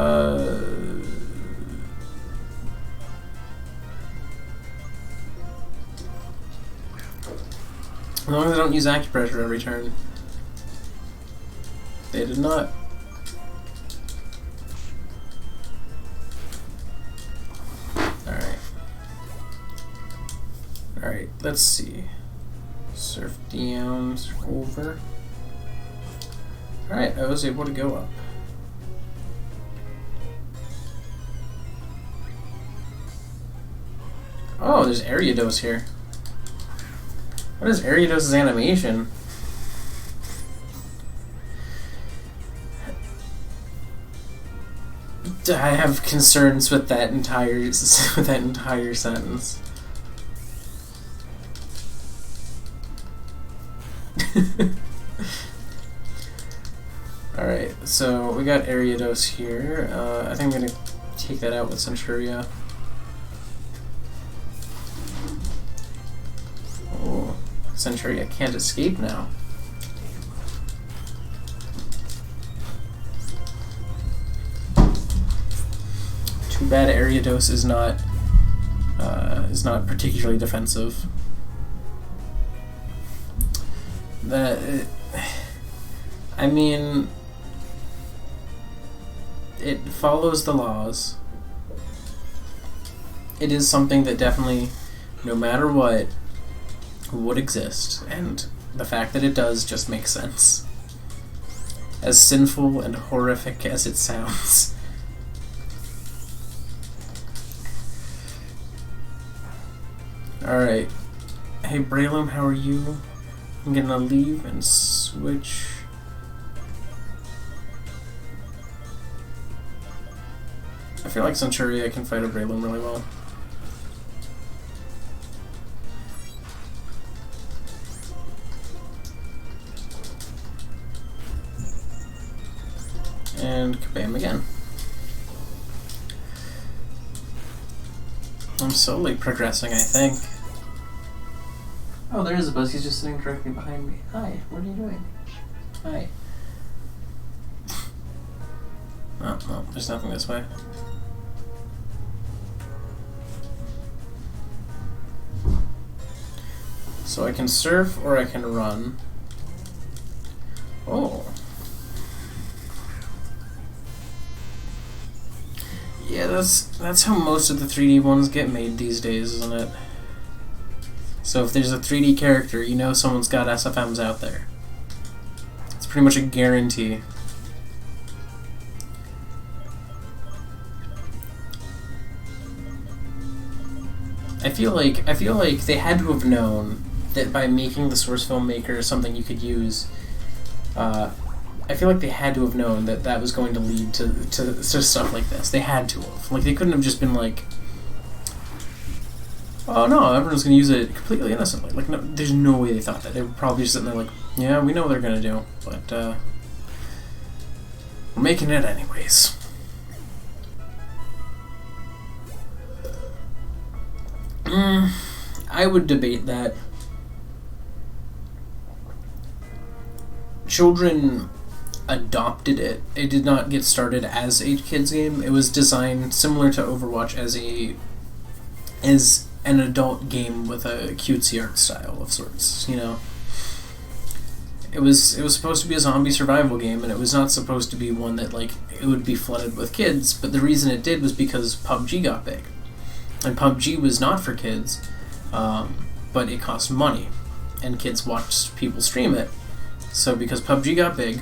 long as I don't use acupressure every turn. They did not. Alright, let's see. Surf down, surf over. Alright, I was able to go up. Oh, there's Ariados here. What is Ariados' animation? I have concerns with that entire sentence. Alright, so we got Ariados here. I think I'm gonna take that out with Centuria. Centuria can't escape now. Too bad Ariados is not particularly defensive. I mean, it follows the laws. It is something that definitely, no matter what, would exist, and the fact that it does just makes sense. As sinful and horrific as it sounds. Alright. Hey Braylum, how are you? I'm gonna leave and switch. I feel like Centuria can fight a Braylum really well. And kabam again. I'm slowly progressing, I think. Oh, there is a buzz. He's just sitting directly behind me. Hi, what are you doing? Hi. Oh, well, there's nothing this way. So I can surf or I can run. Oh. Yeah, that's how most of the 3D ones get made these days, isn't it? So if there's a 3D character, you know someone's got SFMs out there. It's pretty much a guarantee. I feel like they had to have known that by making the source filmmaker something you could use. I feel like they had to have known that that was going to lead to stuff like this. They had to have. Like, they couldn't have just been like, oh no, everyone's going to use it completely innocently. Like, no, there's no way they thought that. They were probably just sitting there like, yeah, we know what they're going to do, but we're making it anyways. I would debate that. Children adopted it. It did not get started as a kids game. It was designed similar to Overwatch as an adult game with a cutesy art style of sorts, you know. It was supposed to be a zombie survival game, and it was not supposed to be one that like it would be flooded with kids, but the reason it did was because PUBG got big. And PUBG was not for kids, but it cost money, and kids watched people stream it. So because PUBG got big,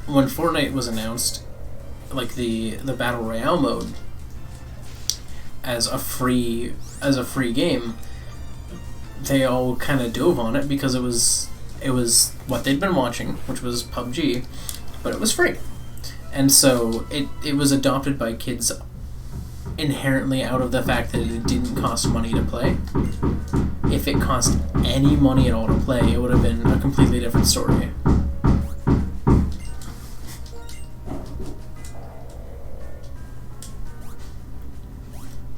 when Fortnite was announced, like the Battle Royale mode as a free game, they all kind of dove on it because it was what they'd been watching, which was PUBG, but it was free. And so it was adopted by kids inherently out of the fact that it didn't cost money to play. If it cost any money at all to play, it would have been a completely different story.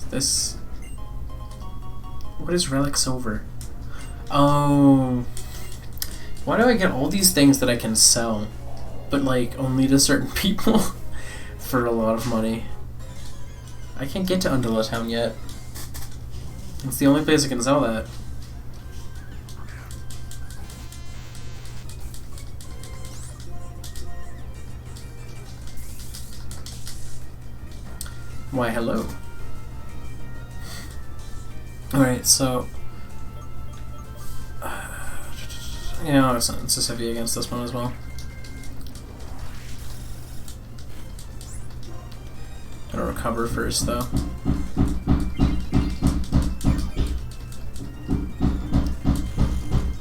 This... What is Relic Silver? Oh... Why do I get all these things that I can sell, but like only to certain people for a lot of money? I can't get to Undula Town yet. It's the only place I can sell that. Why, hello. Alright, so... yeah, I'll send Sisivia against this one as well. Gotta recover first, though.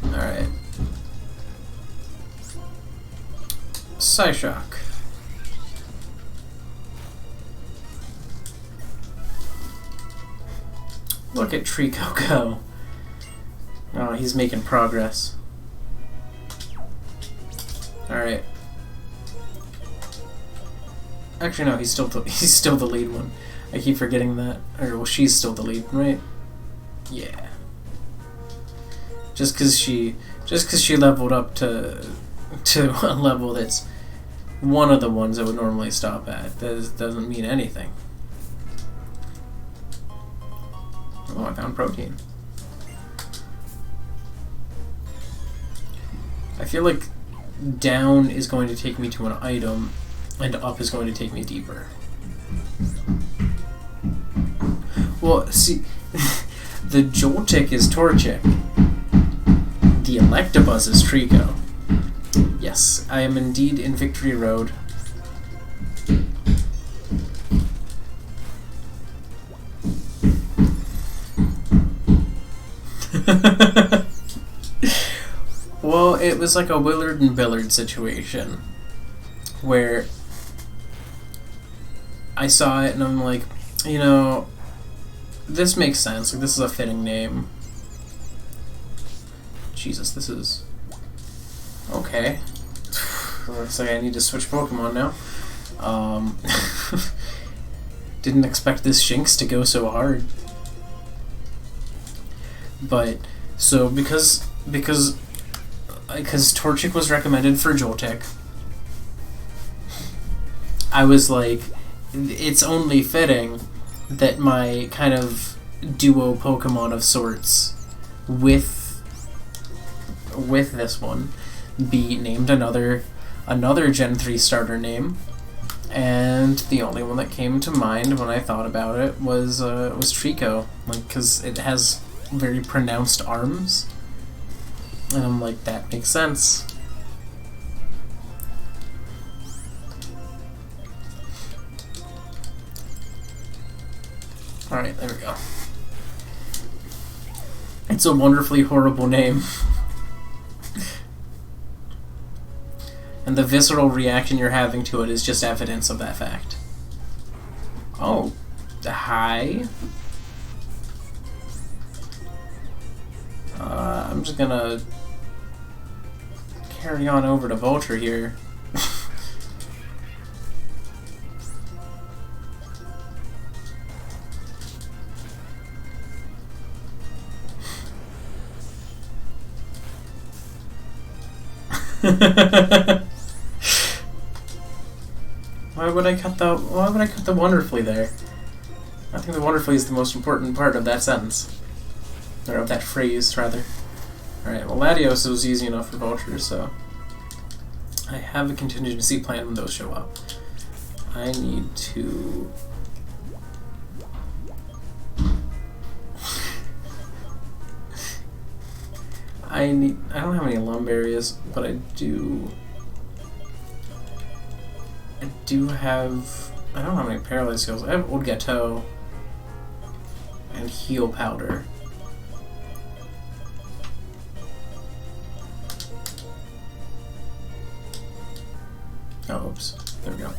Alright. Psyshock. Look at Trico go. Oh, he's making progress. Alright. Actually, no, he's still the lead one. I keep forgetting that. Or, well, she's still the lead, right? Yeah. just because she leveled up to a level that's one of the ones I would normally stop at. That doesn't mean anything. Oh, I found protein. I feel like down is going to take me to an item, and up is going to take me deeper. Well, see, the Joltik is Torchic. The Electabuzz is Trico. Yes, I am indeed in Victory Road. Well, it was like a Willard and Billard situation where I saw it and I'm like, you know, this makes sense. Like, this is a fitting name. Jesus, this is... Okay. Looks like I need to switch Pokemon now. Didn't expect this Shinx to go so hard. But, so, because Torchic was recommended for Joltik, I was like, it's only fitting that my kind of duo Pokemon of sorts with this one be named another Gen 3 starter name, and the only one that came to mind when I thought about it was Trico, like, because it has very pronounced arms, and I'm like, that makes sense. Alright, there we go. It's a wonderfully horrible name. And the visceral reaction you're having to it is just evidence of that fact. Oh, hi. I'm just gonna carry on over to Vulture here. Why would I cut the wonderfully there? I think the wonderfully is the most important part of that sentence. Or of that phrase, rather. Alright, well, Latios was easy enough for Vulture, so I have a contingency plan when those show up. I need to... I don't have any lump areas, but I don't have any paralyzed skills. I have Old Gateau and Heal Powder. Oh, oops. There we go.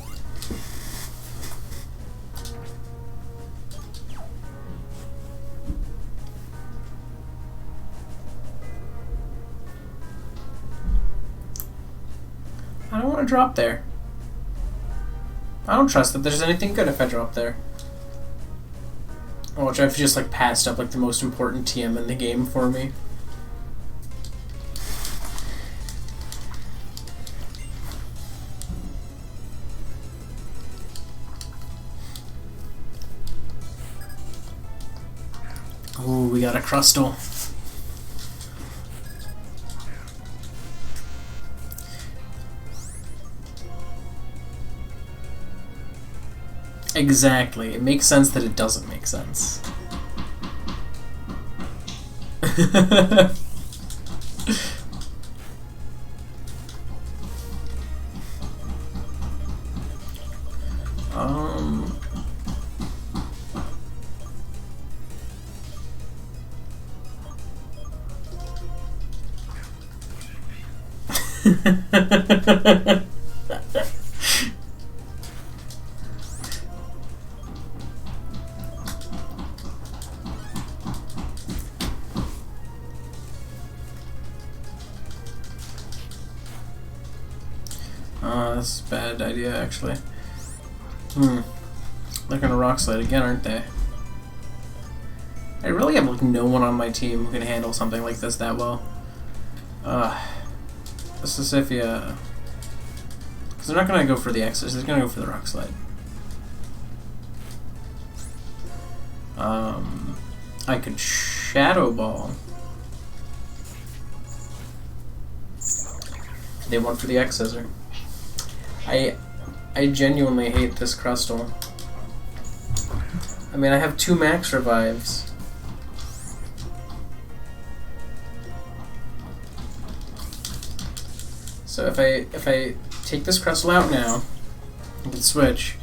I don't want to drop there. I don't trust that there's anything good if I drop there. Oh, which I've just like passed up like the most important TM in the game for me. Ooh, we got a Crustle. Exactly. It makes sense that it doesn't make sense. That's a bad idea, actually. They're gonna Rock Slide again, aren't they? I really have like no one on my team who can handle something like this that well. Sisyphia. Because they're not going to go for the X's, they're going to go for the Rock Slide. I could Shadow Ball. They went for the X Scissor. I genuinely hate this Crustle. I mean, I have 2 max revives. So if I take this Crustle out now, I can switch,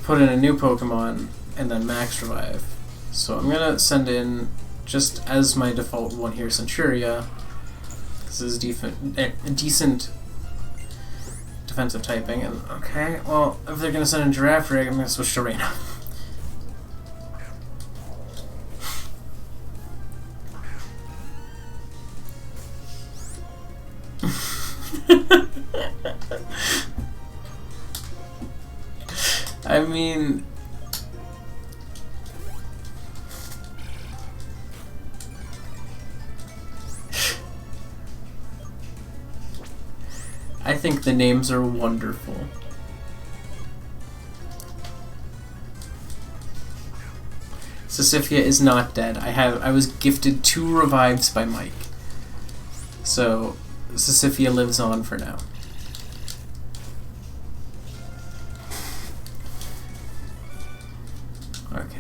put in a new Pokemon, and then max revive. So I'm gonna send in, just as my default one here, Centuria. This is decent defensive typing. And okay, well, if they're gonna send in Giraffe Rig, I'm gonna switch to Reina. I mean, I think the names are wonderful. Sisyphia is not dead. I was gifted 2 revives by Mike. So Sisyphia lives on for now. Okay.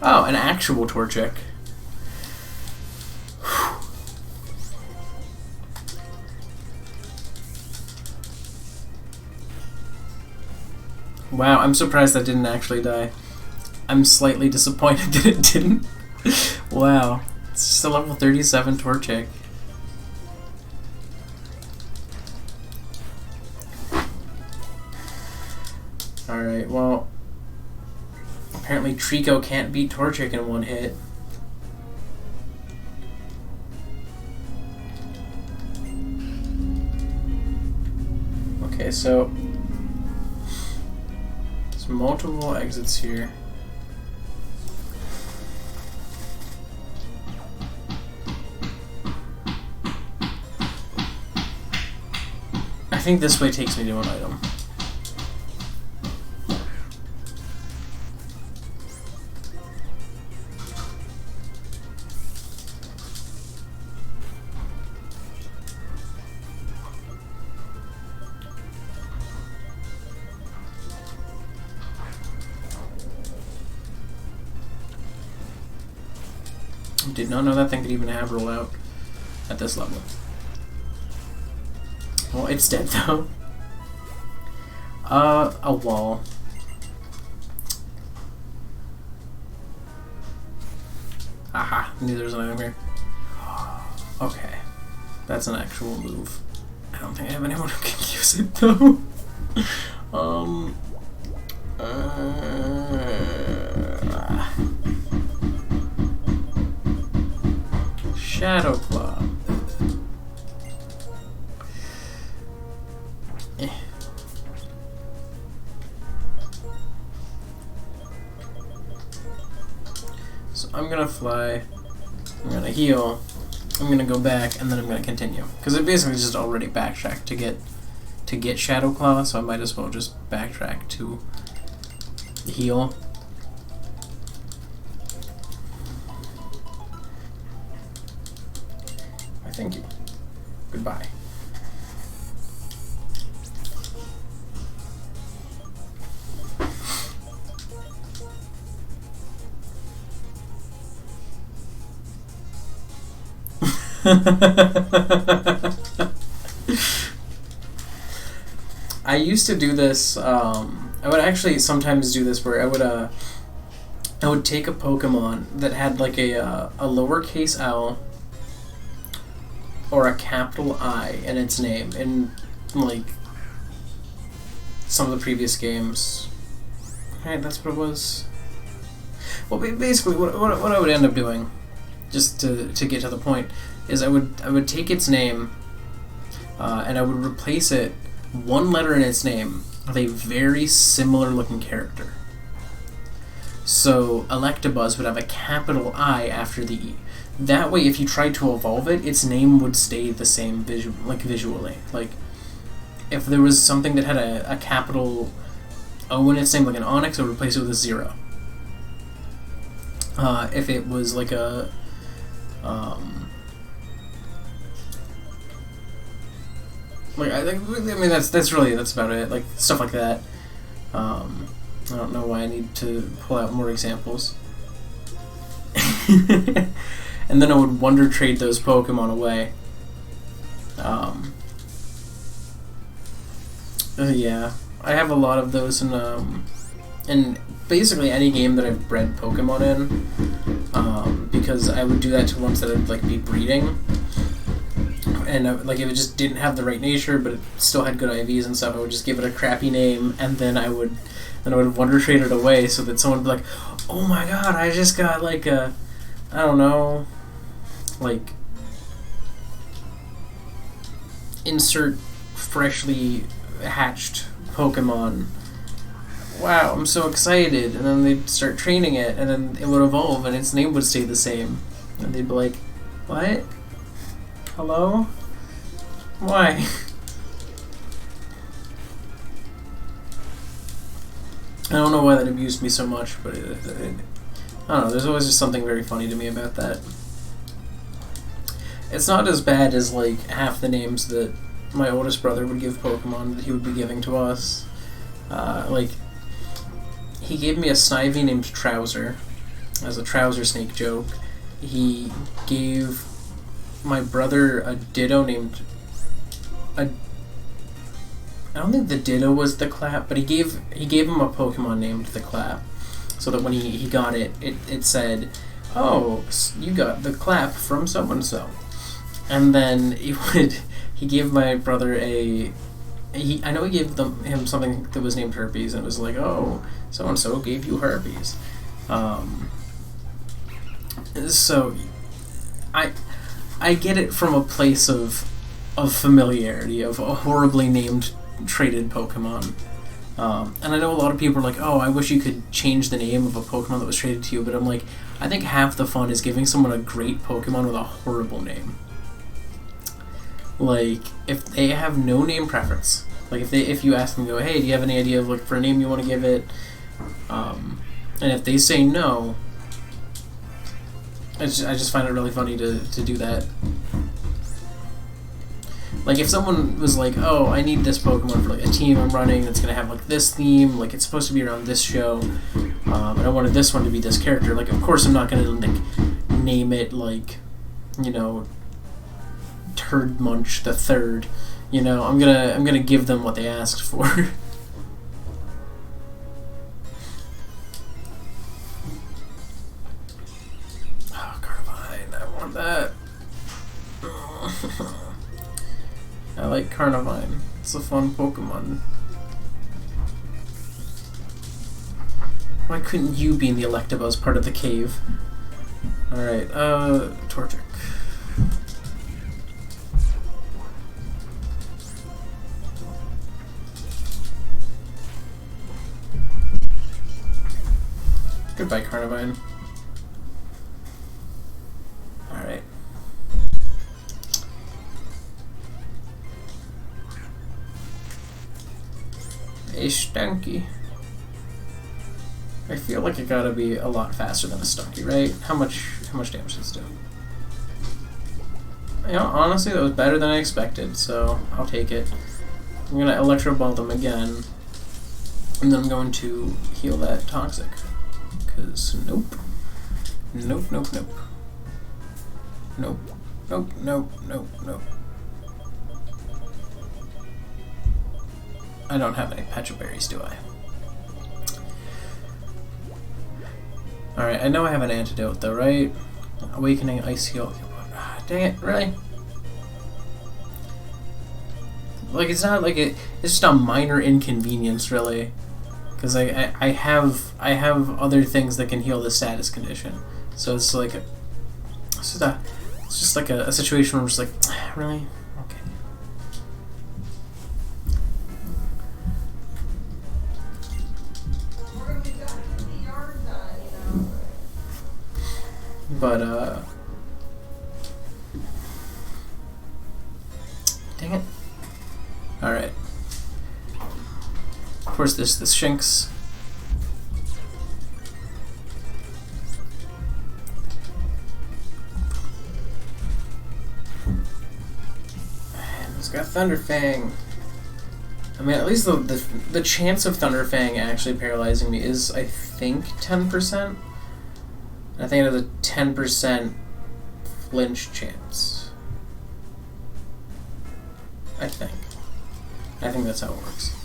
Oh, an actual Torchic. Wow, I'm surprised that didn't actually die. I'm slightly disappointed that it didn't. Wow. It's just a level 37 Torchic. Alright, well, apparently Trico can't beat Torchic in 1 hit. Okay, so there's multiple exits here. I think this way takes me to an item. Did not know that thing could even have rollout at this level. Well, it's dead though. A wall. Aha, knew there was an item here. Okay, that's an actual move. I don't think I have anyone who can use it though. Shadow Claw. So I'm gonna fly, I'm gonna heal, I'm gonna go back, and then I'm gonna continue. Because it basically just already backtracked to get Shadow Claw, so I might as well just backtrack to heal. Thank you. Goodbye. I used to do this, I would actually sometimes do this where I would take a Pokemon that had like a lowercase L or a capital I in its name in like some of the previous games. Alright, that's what it was. Well, basically what I would end up doing, just to get to the point, is I would take its name and I would replace it 1 letter in its name with a very similar looking character. So Electabuzz would have a capital I after the E. That way, if you tried to evolve it, its name would stay the same visually. Like, if there was something that had a capital O in its name, like an Onyx, it would replace it with a 0. If it was like a that's about it. Like stuff like that. I don't know why I need to pull out more examples. And then I would wonder trade those Pokemon away. Yeah, I have a lot of those in basically any game that I've bred Pokemon in, because I would do that to ones that would like be breeding, and like if it just didn't have the right nature, but it still had good IVs and stuff, I would just give it a crappy name, and then I would wonder trade it away so that someone would be like, oh my god, I just got like a, I don't know, like insert freshly hatched Pokemon. Wow, I'm so excited. And then they'd start training it, and then it would evolve, and its name would stay the same. And they'd be like, what? Hello? Why? I don't know why that amused me so much, but I don't know, there's always just something very funny to me about that. It's not as bad as like half the names that my oldest brother would give Pokemon that he would be giving to us. Like, he gave me a Snivy named Trouser as a trouser snake joke. He gave my brother a Ditto named... I don't think the Ditto was the Clap, but he gave him a Pokemon named the Clap, so that when he got it, it said, oh, you got the Clap from so-and-so. And then he gave my brother I know he gave him something that was named Herpes, and it was like, oh, so-and-so gave you herpes. So, I get it from a place of familiarity, of a horribly named traded Pokemon. And I know a lot of people are like, oh, I wish you could change the name of a Pokemon that was traded to you, but I'm like, I think half the fun is giving someone a great Pokemon with a horrible name. Like, if they have no name preference, like if you ask them, go, hey, do you have any idea of like for a name you want to give it? And if they say no, I just find it really funny to do that. Like if someone was like, oh, I need this Pokemon for like a team I'm running that's gonna have like this theme, like it's supposed to be around this show, and I wanted this one to be this character. Like, of course I'm not gonna like name it like, you know, Turd Munch the Third. You know, I'm gonna give them what they asked for. Oh, Carnivine, I want that. I like Carnivine. It's a fun Pokemon. Why couldn't you be in the Electabuzz part of the cave? Alright, Torchic. Goodbye, Carnivine. Alright. A Stunky. I feel like it gotta be a lot faster than a Stunky, right? How much damage does it do? You know, honestly, that was better than I expected, so I'll take it. I'm gonna Electro Ball them again, and then I'm going to heal that Toxic. Because nope. Nope, nope, nope. Nope. Nope, nope, nope, nope. I don't have any Pecha Berries, do I? Alright, I know I have an antidote though, right? Awakening, Ice Heal. Dang it, really? Like, it's not like it's just a minor inconvenience, really. Because I have other things that can heal the status condition. So it's like it's just like a situation where I'm just like, really? Okay. But, dang it. Alright. Of course, this shinks. And it's got Thunderfang. I mean, at least the chance of Thunderfang actually paralyzing me is, I think, 10%. I think it has a 10% flinch chance. I think that's how it works.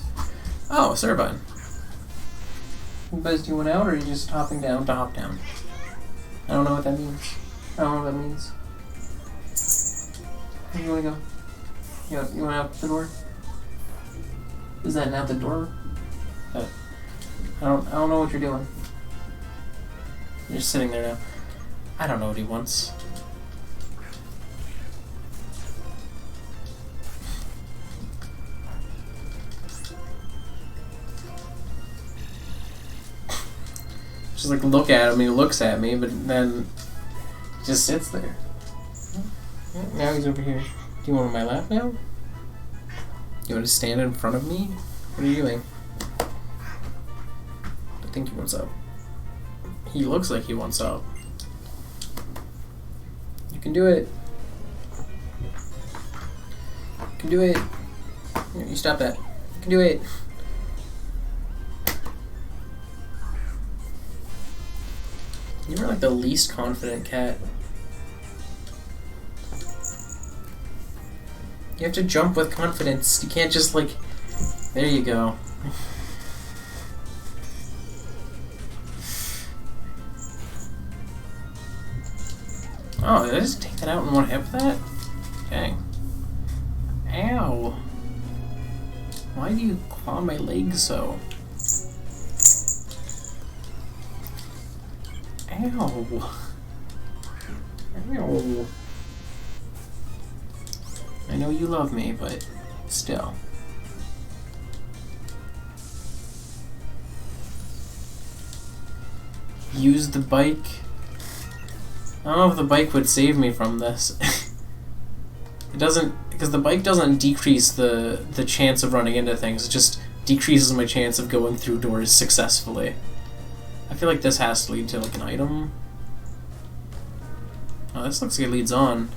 Oh, Cerbine. Buzzed you went out, or are you just hopping down to hop down? I don't know what that means. I don't know what that means. Where do you want to go? You want out the door? Is that out the door? I don't know what you're doing. You're just sitting there now. I don't know what he wants. Just like look at him, he looks at me, but then he just sits there. Now he's over here. Do you want my lap now? You want to stand in front of me? What are you doing? I think he wants up. He looks like he wants up. You can do it. You can do it. You stop that. You can do it. You're like the least confident cat. You have to jump with confidence. You can't just like... There you go. Oh, did I just take that out in one hit with that? Okay. Ow. Why do you claw my leg so? Ow. Ow. I know you love me, but still. Use the bike. I don't know if the bike would save me from this. It doesn't, because the bike doesn't decrease the chance of running into things. It just decreases my chance of going through doors successfully. I feel like this has to lead to like an item. Oh, this looks like it leads on.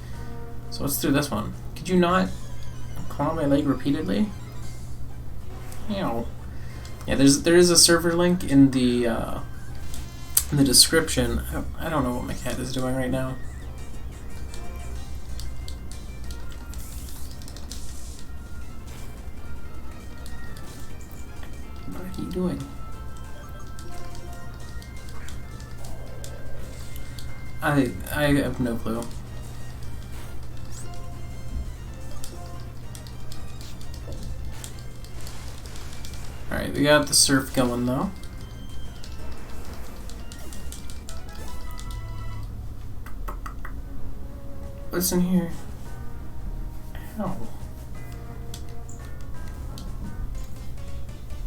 So let's do this one. Could you not claw my leg repeatedly? Ow. Yeah, there is a server link in the description. I don't know what my cat is doing right now. What are you doing? I have no clue. Alright, we got the surf going though. What's in here? Ow.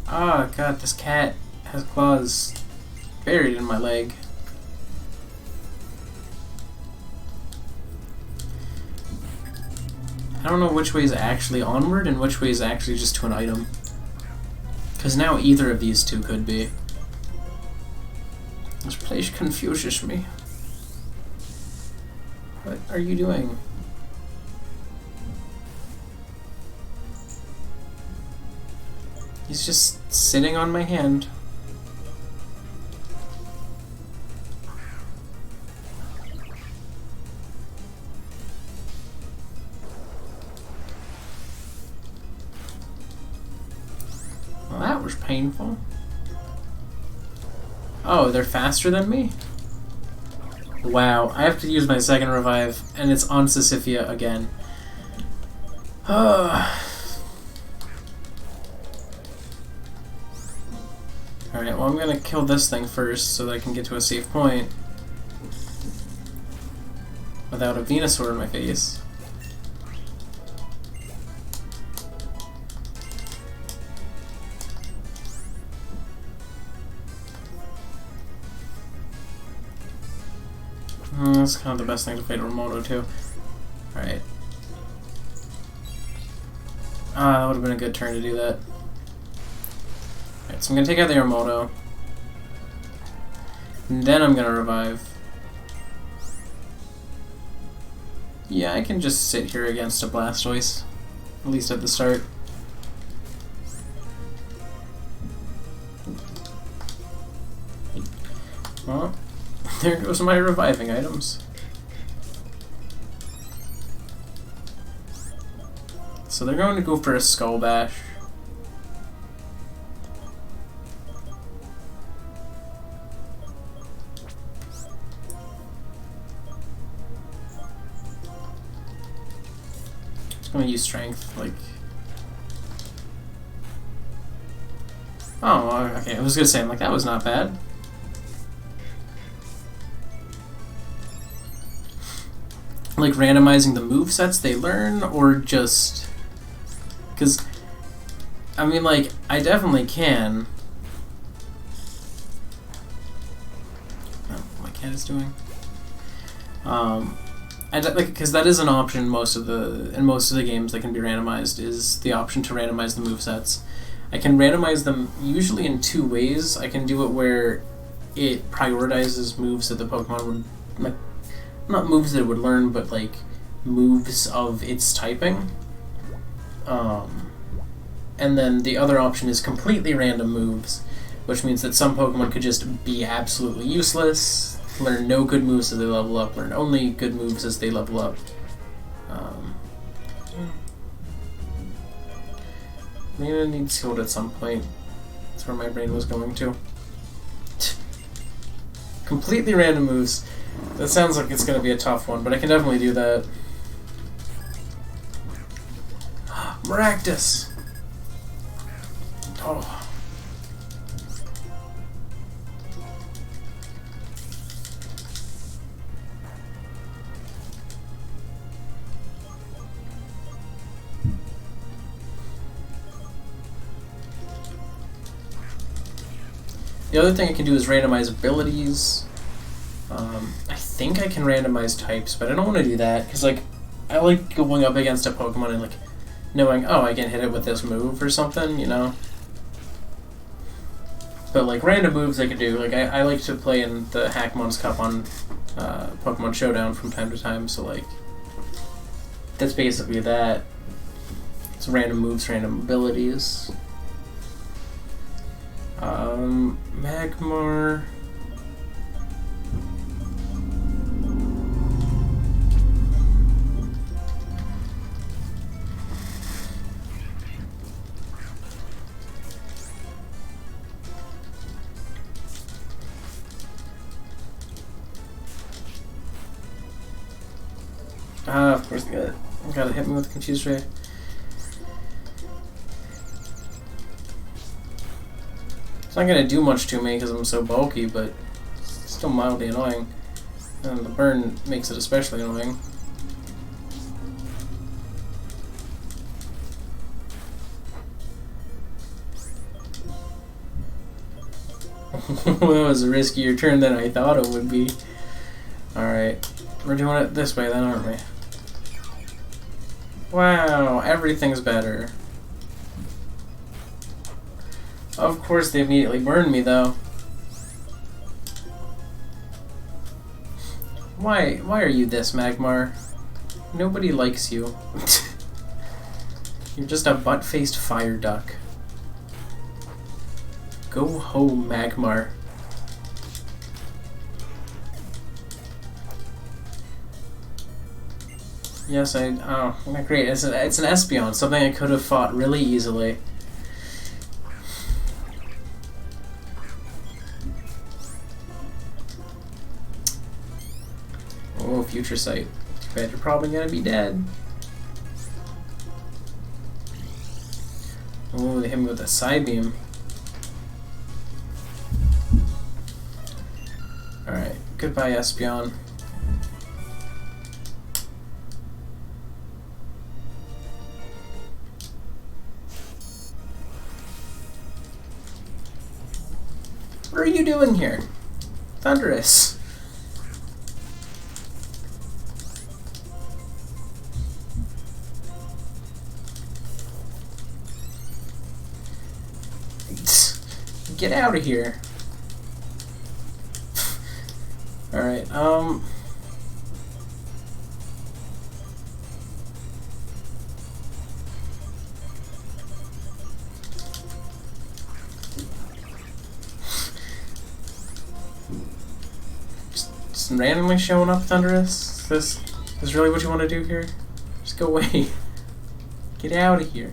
Oh god, this cat has claws buried in my leg. I don't know which way is actually onward and which way is actually just to an item. Because now either of these two could be. This place confuses me. What are you doing? He's just sitting on my hand. Well, that was painful. Oh, they're faster than me? Wow, I have to use my second revive, and it's on Sisyphia again. Alright, well I'm gonna kill this thing first so that I can get to a safe point without a Venusaur in my face. That's kind of the best thing to play to Remoto too. Alright. Ah, that would have been a good turn to do that. Alright, so I'm gonna take out the Remoto. And then I'm gonna revive. Yeah, I can just sit here against a Blastoise. At least at the start. Well, there goes my reviving items. So they're going to go for a Skull Bash. I'm going to use Strength, like... Oh, okay, I was going to say, I'm like, that was not bad. Like randomizing the movesets they learn, or just... Because, I mean, like, I definitely can. Oh, my cat is doing. Because that is an option in most of the games that can be randomized, is the option to randomize the movesets. I can randomize them usually in two ways. I can do it where it prioritizes moves that the Pokemon would... like, not moves that it would learn, but like moves of its typing. And then the other option is completely random moves, which means that some Pokemon could just be absolutely useless, learn no good moves as they level up, learn only good moves as they level up. Maybe I need Sealed at some point. That's where my brain was going to. Completely random moves. That sounds like it's going to be a tough one, but I can definitely do that. Maractus! Oh. The other thing I can do is randomize abilities. I think I can randomize types, but I don't want to do that, because like, I like going up against a Pokemon and like knowing, oh, I can hit it with this move or something, you know? But like random moves I can do, like I like to play in the Hackmon's Cup on Pokemon Showdown from time to time, so like, that's basically that. It's random moves, random abilities. Magmar... of course, gotta hit me with Confused Ray. It's not gonna do much to me because I'm so bulky, but it's still mildly annoying. And the burn makes it especially annoying. That was a riskier turn than I thought it would be. Alright, we're doing it this way then, aren't we? Wow, everything's better. Of course they immediately burned me though. Why are you this, Magmar? Nobody likes you. You're just a butt-faced fire duck. Go home, Magmar. Yes, oh, great. It's an Espeon, something I could have fought really easily. Oh, Future Sight. Too bad you're probably gonna be dead. Oh, they hit me with a Psybeam. Alright, goodbye, Espeon. What are you doing here? Thundurus. Get out of here. Alright, just randomly showing up, Thunderous? This is really what you want to do here? Just go away. Get out of here.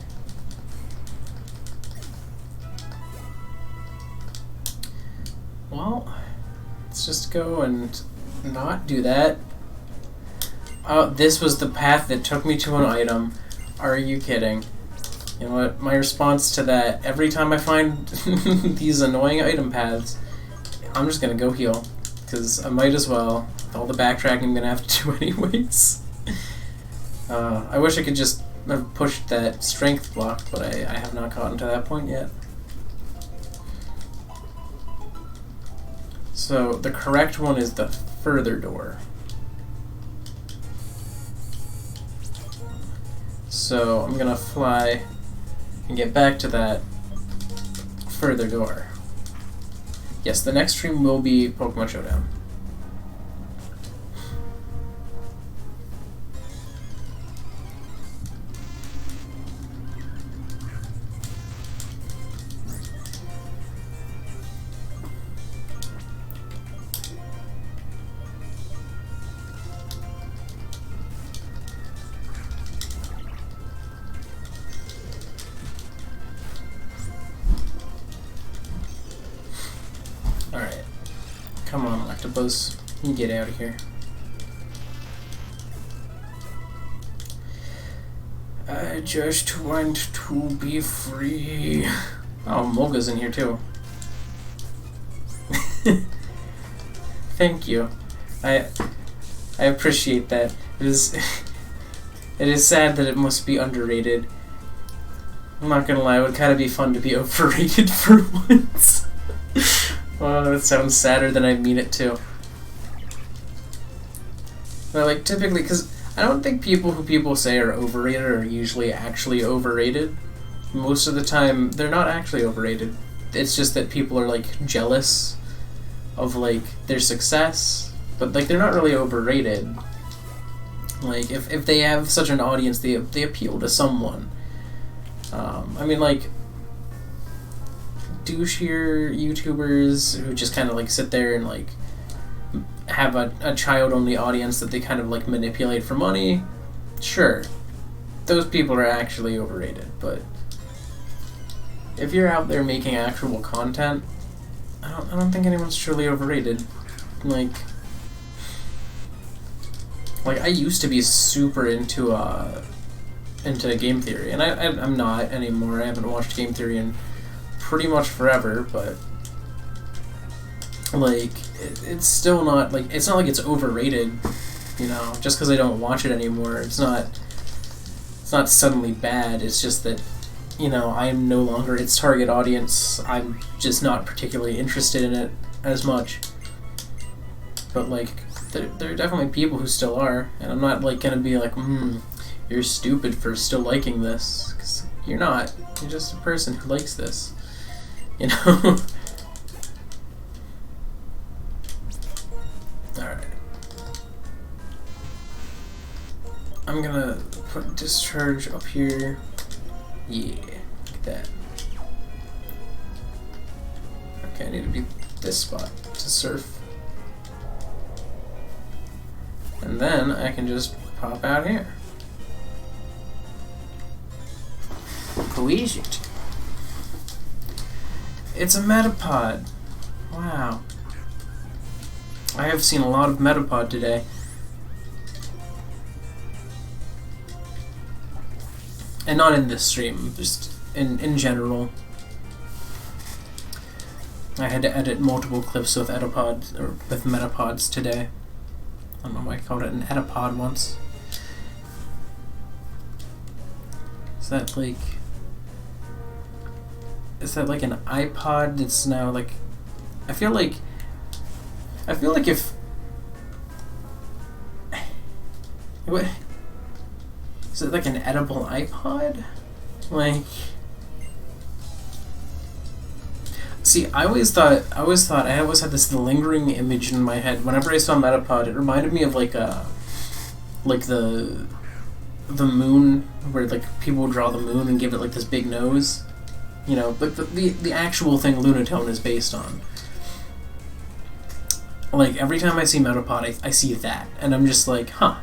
Well, let's just go and not do that. Oh, this was the path that took me to an item. Are you kidding? You know what? My response to that, every time I find these annoying item paths, I'm just gonna go heal. Because I might as well. With all the backtracking I'm gonna have to do anyways. I wish I could just have pushed that strength block, but I have not gotten to that point yet. So the correct one is the further door. So I'm gonna fly and get back to that further door. Yes, the next stream will be Pokemon Showdown. Alright. Come on, Octopus. You get out of here. I just want to be free. Oh, Moga's in here too. Thank you. I appreciate that. It is sad that it must be underrated. I'm not gonna lie, it would kind of be fun to be overrated for once. Oh, that sounds sadder than I mean it to. But like, typically, because I don't think people people say are overrated are usually actually overrated. Most of the time, they're not actually overrated. It's just that people are like jealous of like their success, but like they're not really overrated. Like if they have such an audience, they appeal to someone. I mean, like douchier YouTubers who just kind of like sit there and like have a child-only audience that they kind of like manipulate for money. Sure, those people are actually overrated, but if you're out there making actual content, I don't think anyone's truly overrated. Like I used to be super into game theory, and I'm not anymore. I haven't watched game theory in pretty much forever, but like it's still not like it's overrated, you know. Just because I don't watch it anymore, it's not suddenly bad. It's just that, you know, I am no longer its target audience. I'm just not particularly interested in it as much. But like there are definitely people who still are, and I'm not like gonna be like, you're stupid for still liking this, because you're not. You're just a person who likes this, you know. Alright. I'm gonna put discharge up here. Yeah, like that. Okay, I need to be this spot to surf. And then I can just pop out here. Who is it? It's a Metapod. Wow. I have seen a lot of Metapod today. And not in this stream, just in general. I had to edit multiple clips with Etapod, or with Metapods today. I don't know why I called it an Etapod once. Is that like an iPod that's now like... I feel like if... What? Is it like an edible iPod? Like... See, I always had this lingering image in my head. Whenever I saw Metapod, it reminded me of like the moon, where like people would draw the moon and give it like this big nose. You know, but the actual thing Lunatone is based on. Like, every time I see Metapod, I see that. And I'm just like, huh.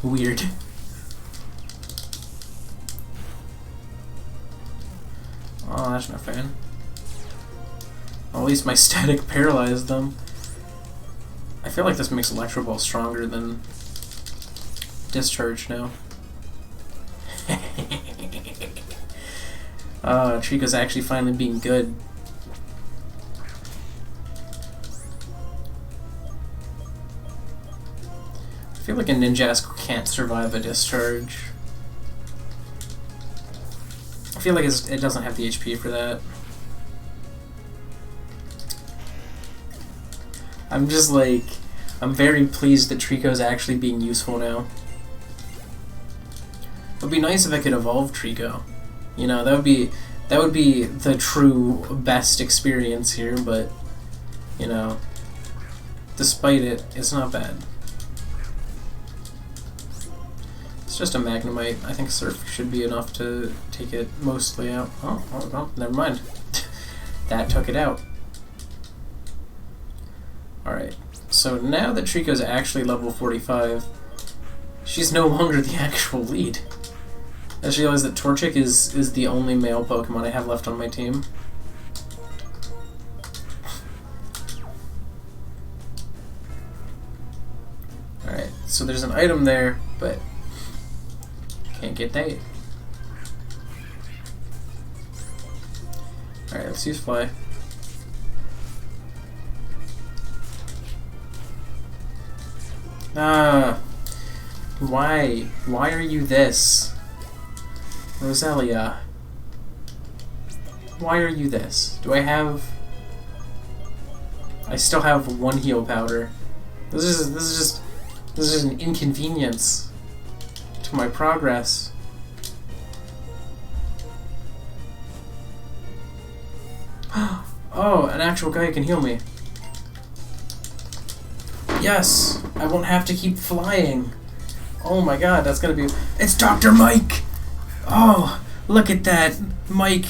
Weird. Oh, that's not fair. Well, at least my static paralyzed them. I feel like this makes Electro Ball stronger than Discharge now. Trico's actually finally being good. I feel like a Ninjask can't survive a Discharge. I feel like it doesn't have the HP for that. I'm just like, I'm very pleased that Trico's actually being useful now. It would be nice if I could evolve Trico. You know, that would be the true best experience here, but you know, despite it, it's not bad. It's just a Magnemite. I think Surf should be enough to take it mostly out. Oh no, never mind. That took it out. Alright, so now that Trico's actually level 45, she's no longer the actual lead. I just realized that Torchic is the only male Pokemon I have left on my team. Alright, so there's an item there, but can't get that. Alright, let's use Fly. Why? Why are you this? Roselia. Why are you this? Do I have... I still have one heal powder. This is just an inconvenience to my progress. Oh, an actual guy who can heal me. Yes! I won't have to keep flying. Oh my god, that's gonna be... It's Dr. Mike! Oh, look at that. Mike,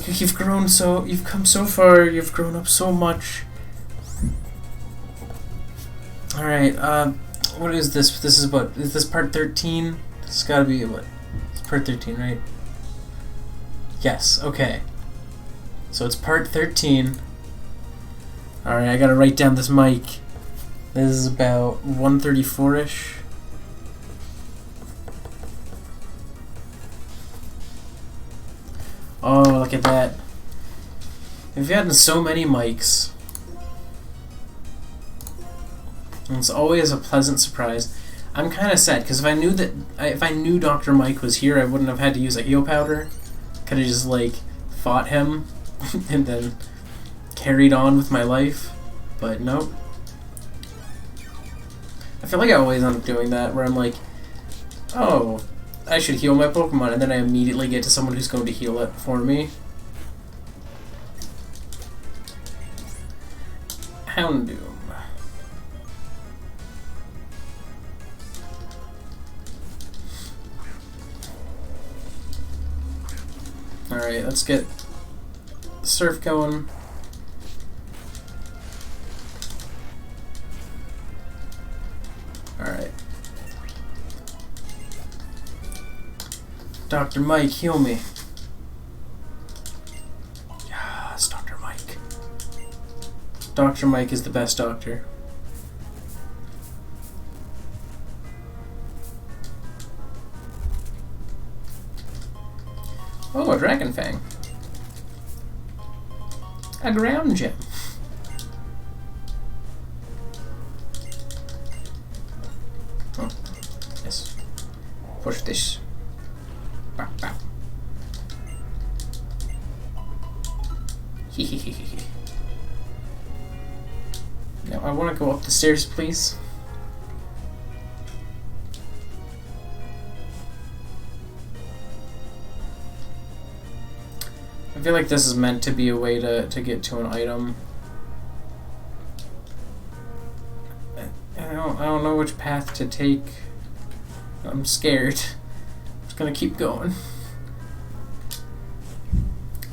you've grown so... You've come so far. You've grown up so much. Alright, what is this? This is what? Is this part 13? This has gotta be what? It's part 13, right? Yes, okay. So it's part 13. Alright, I gotta write down this mic. This is about 134-ish. Oh, look at that. We've gotten so many mics. And it's always a pleasant surprise. I'm kind of sad, because if I knew Dr. Mike was here, I wouldn't have had to use a heal powder. Could have just, like, fought him and then carried on with my life. But nope. I feel like I always end up doing that, where I'm like, oh, I should heal my Pokemon, and then I immediately get to someone who's going to heal it for me. Houndoom. Alright, let's get Surf going. Alright. Dr. Mike, heal me. Yes, Dr. Mike. Dr. Mike is the best doctor. Oh, a Dragon Fang. A ground gem. Oh, yes. Push this. Bow, bow. Now I want to go up the stairs, please. I feel like this is meant to be a way to get to an item. I don't know which path to take. I'm scared. I'm just gonna keep going.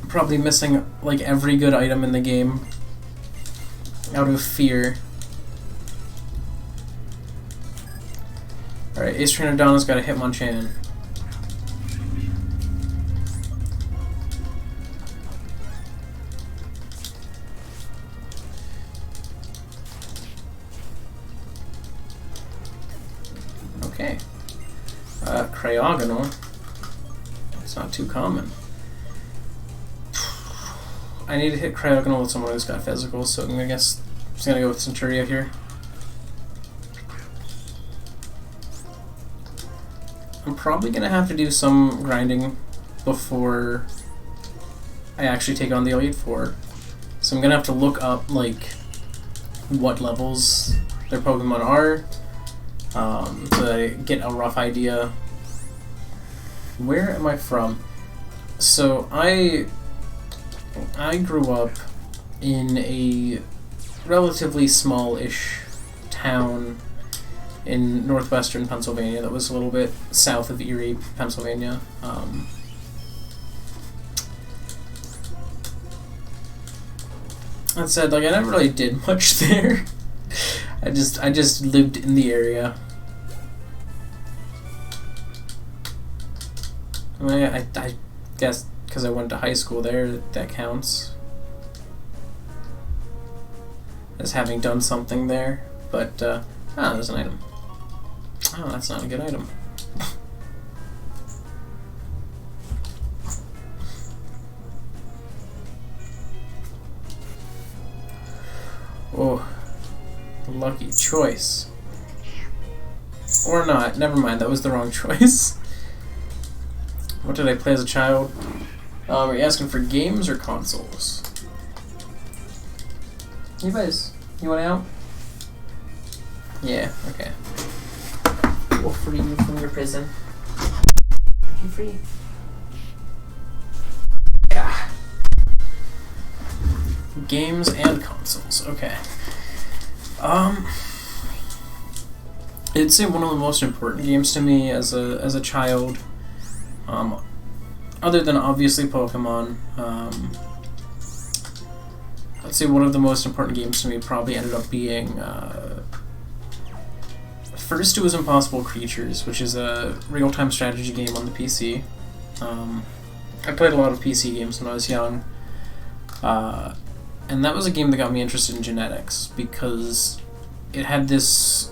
I'm probably missing like every good item in the game out of fear. Alright, Ace Trainer Donna's got a Hitmonchan. Okay. Cryogonal. It's not too common. I need to hit Cryogonal with someone who's got physical, so I guess I'm just gonna go with Centuria here. I'm probably gonna have to do some grinding before I actually take on the Elite Four. So I'm gonna have to look up like what levels their Pokemon are, so that I get a rough idea. Where am I from? So I grew up in a relatively small-ish town in northwestern Pennsylvania that was a little bit south of Erie, Pennsylvania. That said, like, I never really did much there. I just lived in the area. I guess because I went to high school there, that counts as having done something there. But there's an item. Oh, that's not a good item. Oh, lucky choice. Or not. Never mind, that was the wrong choice. What did I play as a child? Are you asking for games or consoles? You guys, you want out? Yeah, okay. We'll free you from your prison. You free? Yeah. Games and consoles, okay. I'd say one of the most important games to me as a child, other than obviously Pokemon, I'd say one of the most important games to me probably ended up being, first it was Impossible Creatures, which is a real-time strategy game on the PC. I played a lot of PC games when I was young, and that was a game that got me interested in genetics, because it had this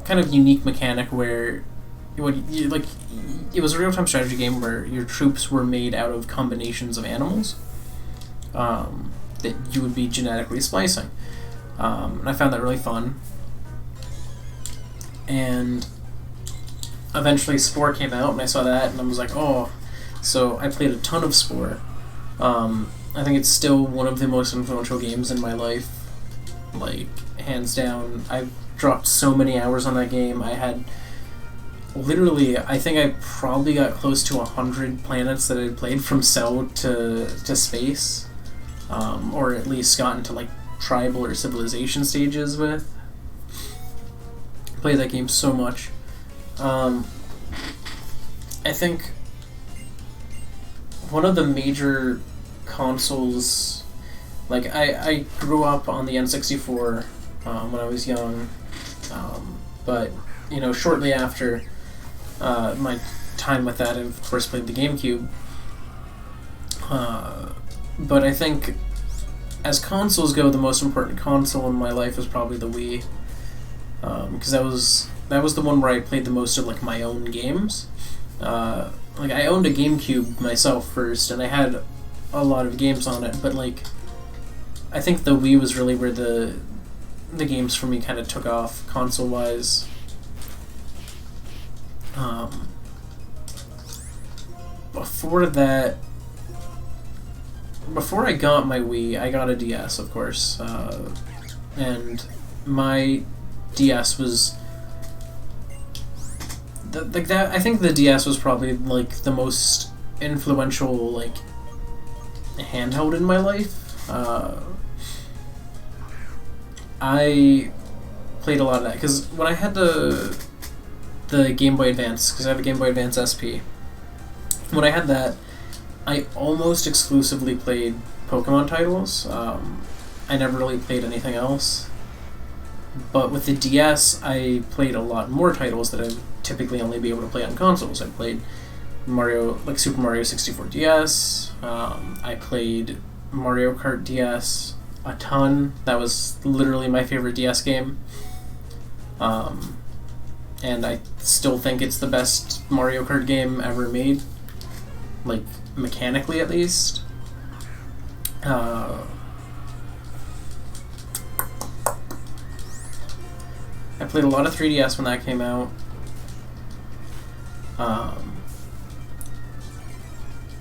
kind of unique mechanic where it was a real-time strategy game where your troops were made out of combinations of animals that you would be genetically splicing. And I found that really fun. And eventually Spore came out, and I saw that, and I was like, oh. So I played a ton of Spore. I think it's still one of the most influential games in my life. Like, hands down. I've dropped so many hours on that game. I had literally, I think I probably got close to 100 planets that I played from cell to space, or at least gotten to like tribal or civilization stages with. Played that game so much. I think one of the major consoles, like I grew up on the N64 when I was young, but you know, shortly after my time with that, I of course played the GameCube. But I think, as consoles go, the most important console in my life was probably the Wii, because that was the one where I played the most of like my own games. Like I owned a GameCube myself first, and I had a lot of games on it. But like, I think the Wii was really where the games for me kind of took off console-wise. Before that, before I got my Wii, I got a DS, of course, and my DS was like that. I think the DS was probably like the most influential like handheld in my life. I played a lot of that because when I had the Game Boy Advance, because I have a Game Boy Advance SP, when I had that, I almost exclusively played Pokemon titles. I never really played anything else. But with the DS, I played a lot more titles that I'd typically only be able to play on consoles. I played Mario, like Super Mario 64 DS. I played Mario Kart DS a ton. That was literally my favorite DS game. And I still think it's the best Mario Kart game ever made. Like, mechanically at least. I played a lot of 3DS when that came out. And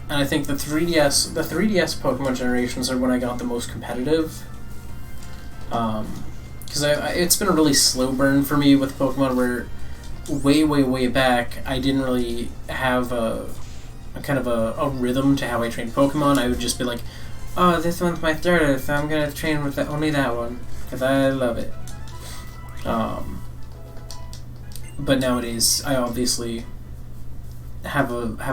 I think the 3DS Pokemon generations are when I got the most competitive. Because it's been a really slow burn for me with Pokemon, where way back I didn't really have a kind of a rhythm to how I trained Pokemon. I would just be like, oh, this one's my starter, so I'm gonna train with only that one because I love it. But nowadays I obviously have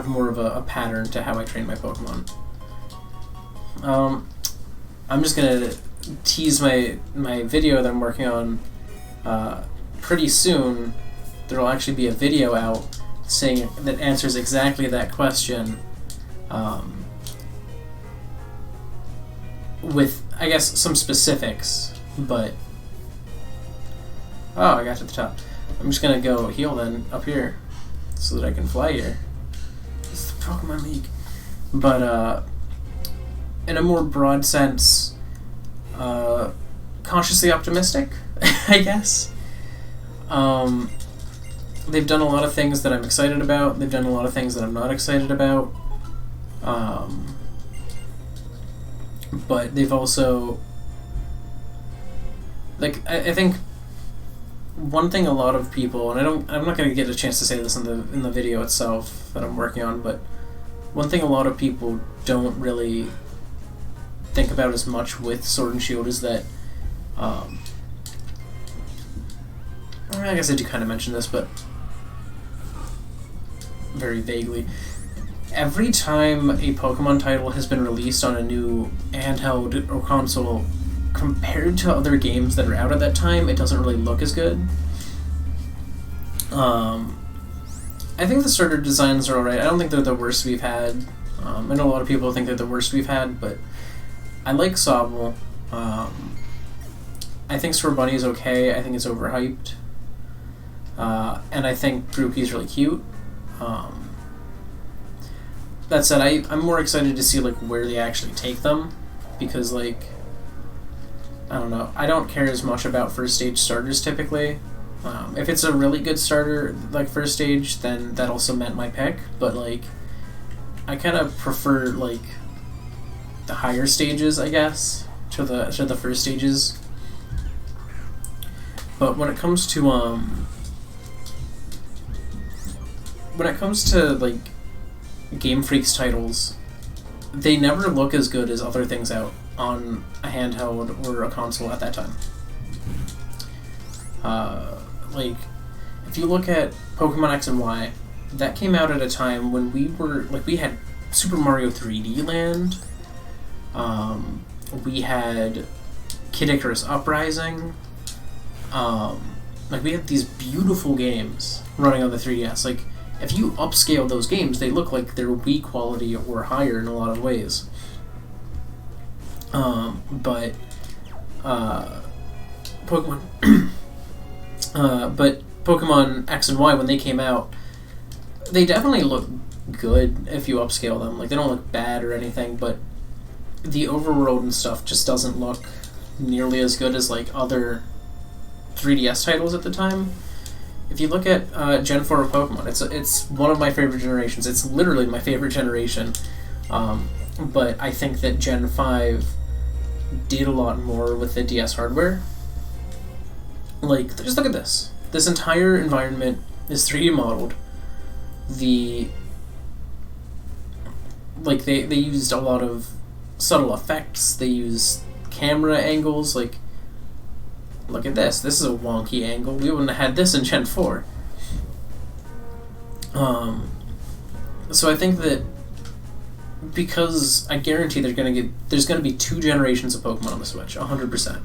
more of a pattern to how I train my Pokemon. I'm just gonna tease my video that I'm working on. Pretty soon there will actually be a video out saying that answers exactly that question, with, I guess, some specifics, but oh, I got to the top. I'm just gonna go heal then up here so that I can fly here. It's the Pokemon League. But in a more broad sense, cautiously optimistic, I guess. They've done a lot of things that I'm excited about. They've done a lot of things that I'm not excited about. But they've also, like, I think one thing a lot of people, and I'm not going to get a chance to say this in the video itself that I'm working on, but one thing a lot of people don't really think about as much with Sword and Shield is that, I guess I do kind of mention this, but very vaguely. Every time a Pokemon title has been released on a new handheld or console, compared to other games that are out at that time, it doesn't really look as good. I think the starter designs are alright. I don't think they're the worst we've had. I know a lot of people think they're the worst we've had, but I like Sobble. I think Scorbunny is okay. I think it's overhyped. And I think Grookey's really cute. That said, I'm more excited to see, like, where they actually take them, because, like, I don't know, I don't care as much about first stage starters typically. If it's a really good starter, like first stage, then that'll cement my pick, but, like, I kind of prefer, like, the higher stages, I guess, to the first stages. But when it comes to like Game Freak's titles, they never look as good as other things out on a handheld or a console at that time. Like, if you look at Pokemon X and Y, that came out at a time when we had Super Mario 3D Land, we had Kid Icarus Uprising, like, we had these beautiful games running on the 3DS. Like, if you upscale those games, they look like they're Wii quality or higher in a lot of ways. But Pokemon X and Y, when they came out, they definitely look good if you upscale them. Like, they don't look bad or anything, but the overworld and stuff just doesn't look nearly as good as, like, other 3DS titles at the time. If you look at Gen 4 of Pokemon, it's one of my favorite generations. It's literally my favorite generation. But I think that Gen 5 did a lot more with the DS hardware. Like, just look at this. This entire environment is 3D modeled. They used a lot of subtle effects. They use camera angles. Like, look at this. This is a wonky angle. We wouldn't have had this in Gen 4. So I think that because I guarantee there's gonna be 2 generations of Pokemon on the Switch, 100%.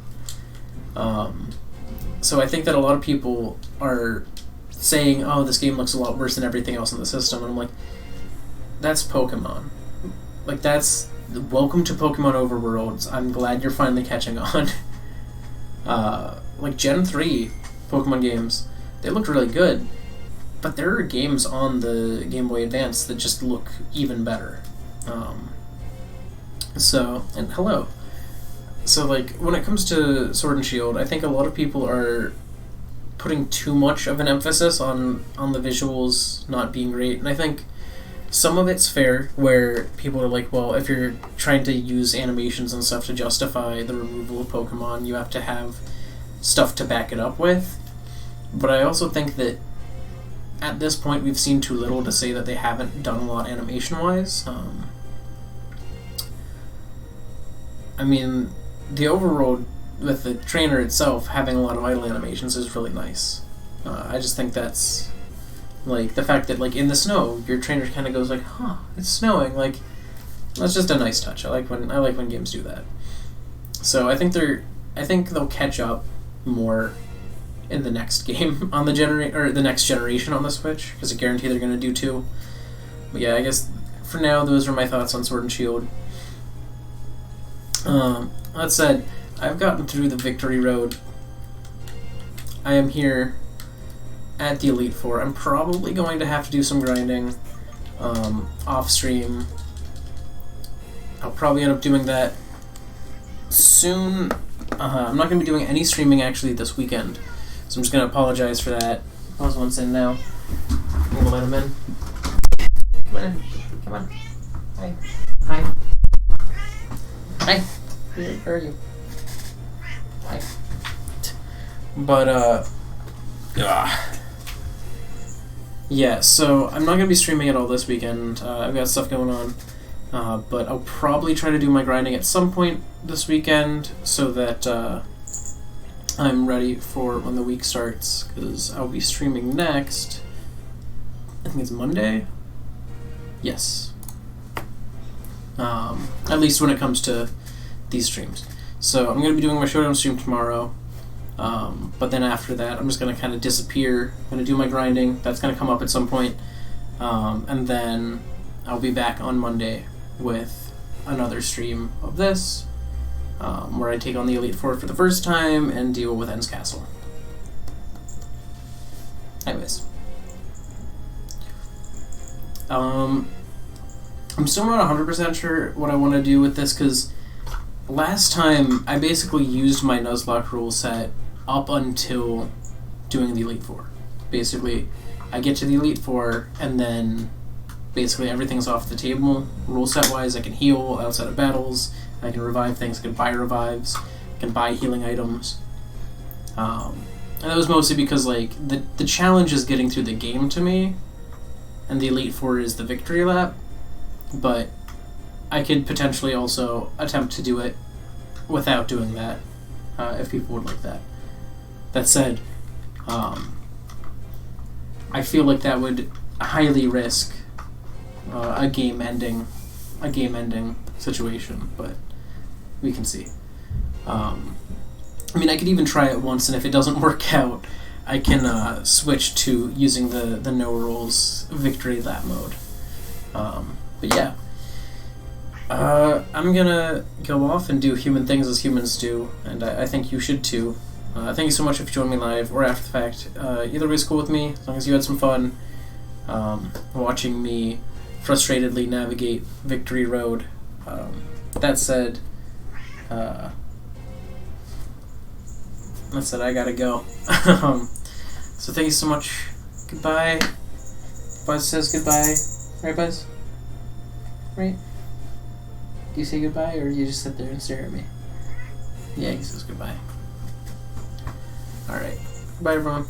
So I think that a lot of people are saying, "Oh, this game looks a lot worse than everything else in the system," and I'm like, that's Pokemon. Like, that's welcome to Pokemon Overworlds. I'm glad you're finally catching on. Like Gen 3 Pokemon games, they look really good, but there are games on the Game Boy Advance that just look even better. And hello. So, like, when it comes to Sword and Shield, I think a lot of people are putting too much of an emphasis on the visuals not being great, and I think some of it's fair, where people are like, well, if you're trying to use animations and stuff to justify the removal of Pokemon, you have to have stuff to back it up with. But I also think that at this point we've seen too little to say that they haven't done a lot animation-wise. I mean, the overworld with the trainer itself having a lot of idle animations is really nice. I just think that's, like, the fact that, like, in the snow, your trainer kind of goes like, huh, it's snowing, like, that's just a nice touch. I like when games do that. So I think they'll catch up more in the next game on the next generation on the Switch, because I guarantee they're gonna do 2. But yeah, I guess for now those are my thoughts on Sword and Shield. That said, I've gotten through the victory road. I am here at the Elite Four. I'm probably going to have to do some grinding off stream. I'll probably end up doing that soon. I'm not going to be doing any streaming actually this weekend, so I'm just going to apologize for that. How's one's in now? I'm going to let him in. Come on in. Come on. Hi. Hi. Hi. Where are you? Hi. But, yeah, so I'm not going to be streaming at all this weekend. I've got stuff going on. But I'll probably try to do my grinding at some point this weekend so that I'm ready for when the week starts, because I'll be streaming next. I think it's Monday? Yes. At least when it comes to these streams. So I'm going to be doing my Showdown stream tomorrow. But then after that, I'm just going to kind of disappear. I'm going to do my grinding. That's going to come up at some point. And then I'll be back on Monday with another stream of this, where I take on the Elite Four for the first time and deal with En's Castle. Anyways. I'm still not 100% sure what I want to do with this, because last time I basically used my Nuzlocke rule set up until doing the Elite Four. Basically, I get to the Elite Four, and then basically everything's off the table. Rule set wise, I can heal outside of battles, I can revive things, I can buy revives, I can buy healing items. And that was mostly because, like, the challenge is getting through the game to me, and the Elite Four is the victory lap, but I could potentially also attempt to do it without doing that, if people would like that. That said, I feel like that would highly risk a game-ending situation, but we can see. I mean, I could even try it once, and if it doesn't work out, I can switch to using the no rules victory lap mode. But yeah. I'm gonna go off and do human things as humans do, and I think you should too. Thank you so much if you joined me live or after the fact. Either way is cool with me, as long as you had some fun watching me frustratedly navigate Victory Road. That said, I gotta go. So thank you so much. Goodbye. Buzz says goodbye. Right, Buzz? Right? Do you say goodbye, or do you just sit there and stare at me? Yeah, he says goodbye. Alright. Bye, everyone.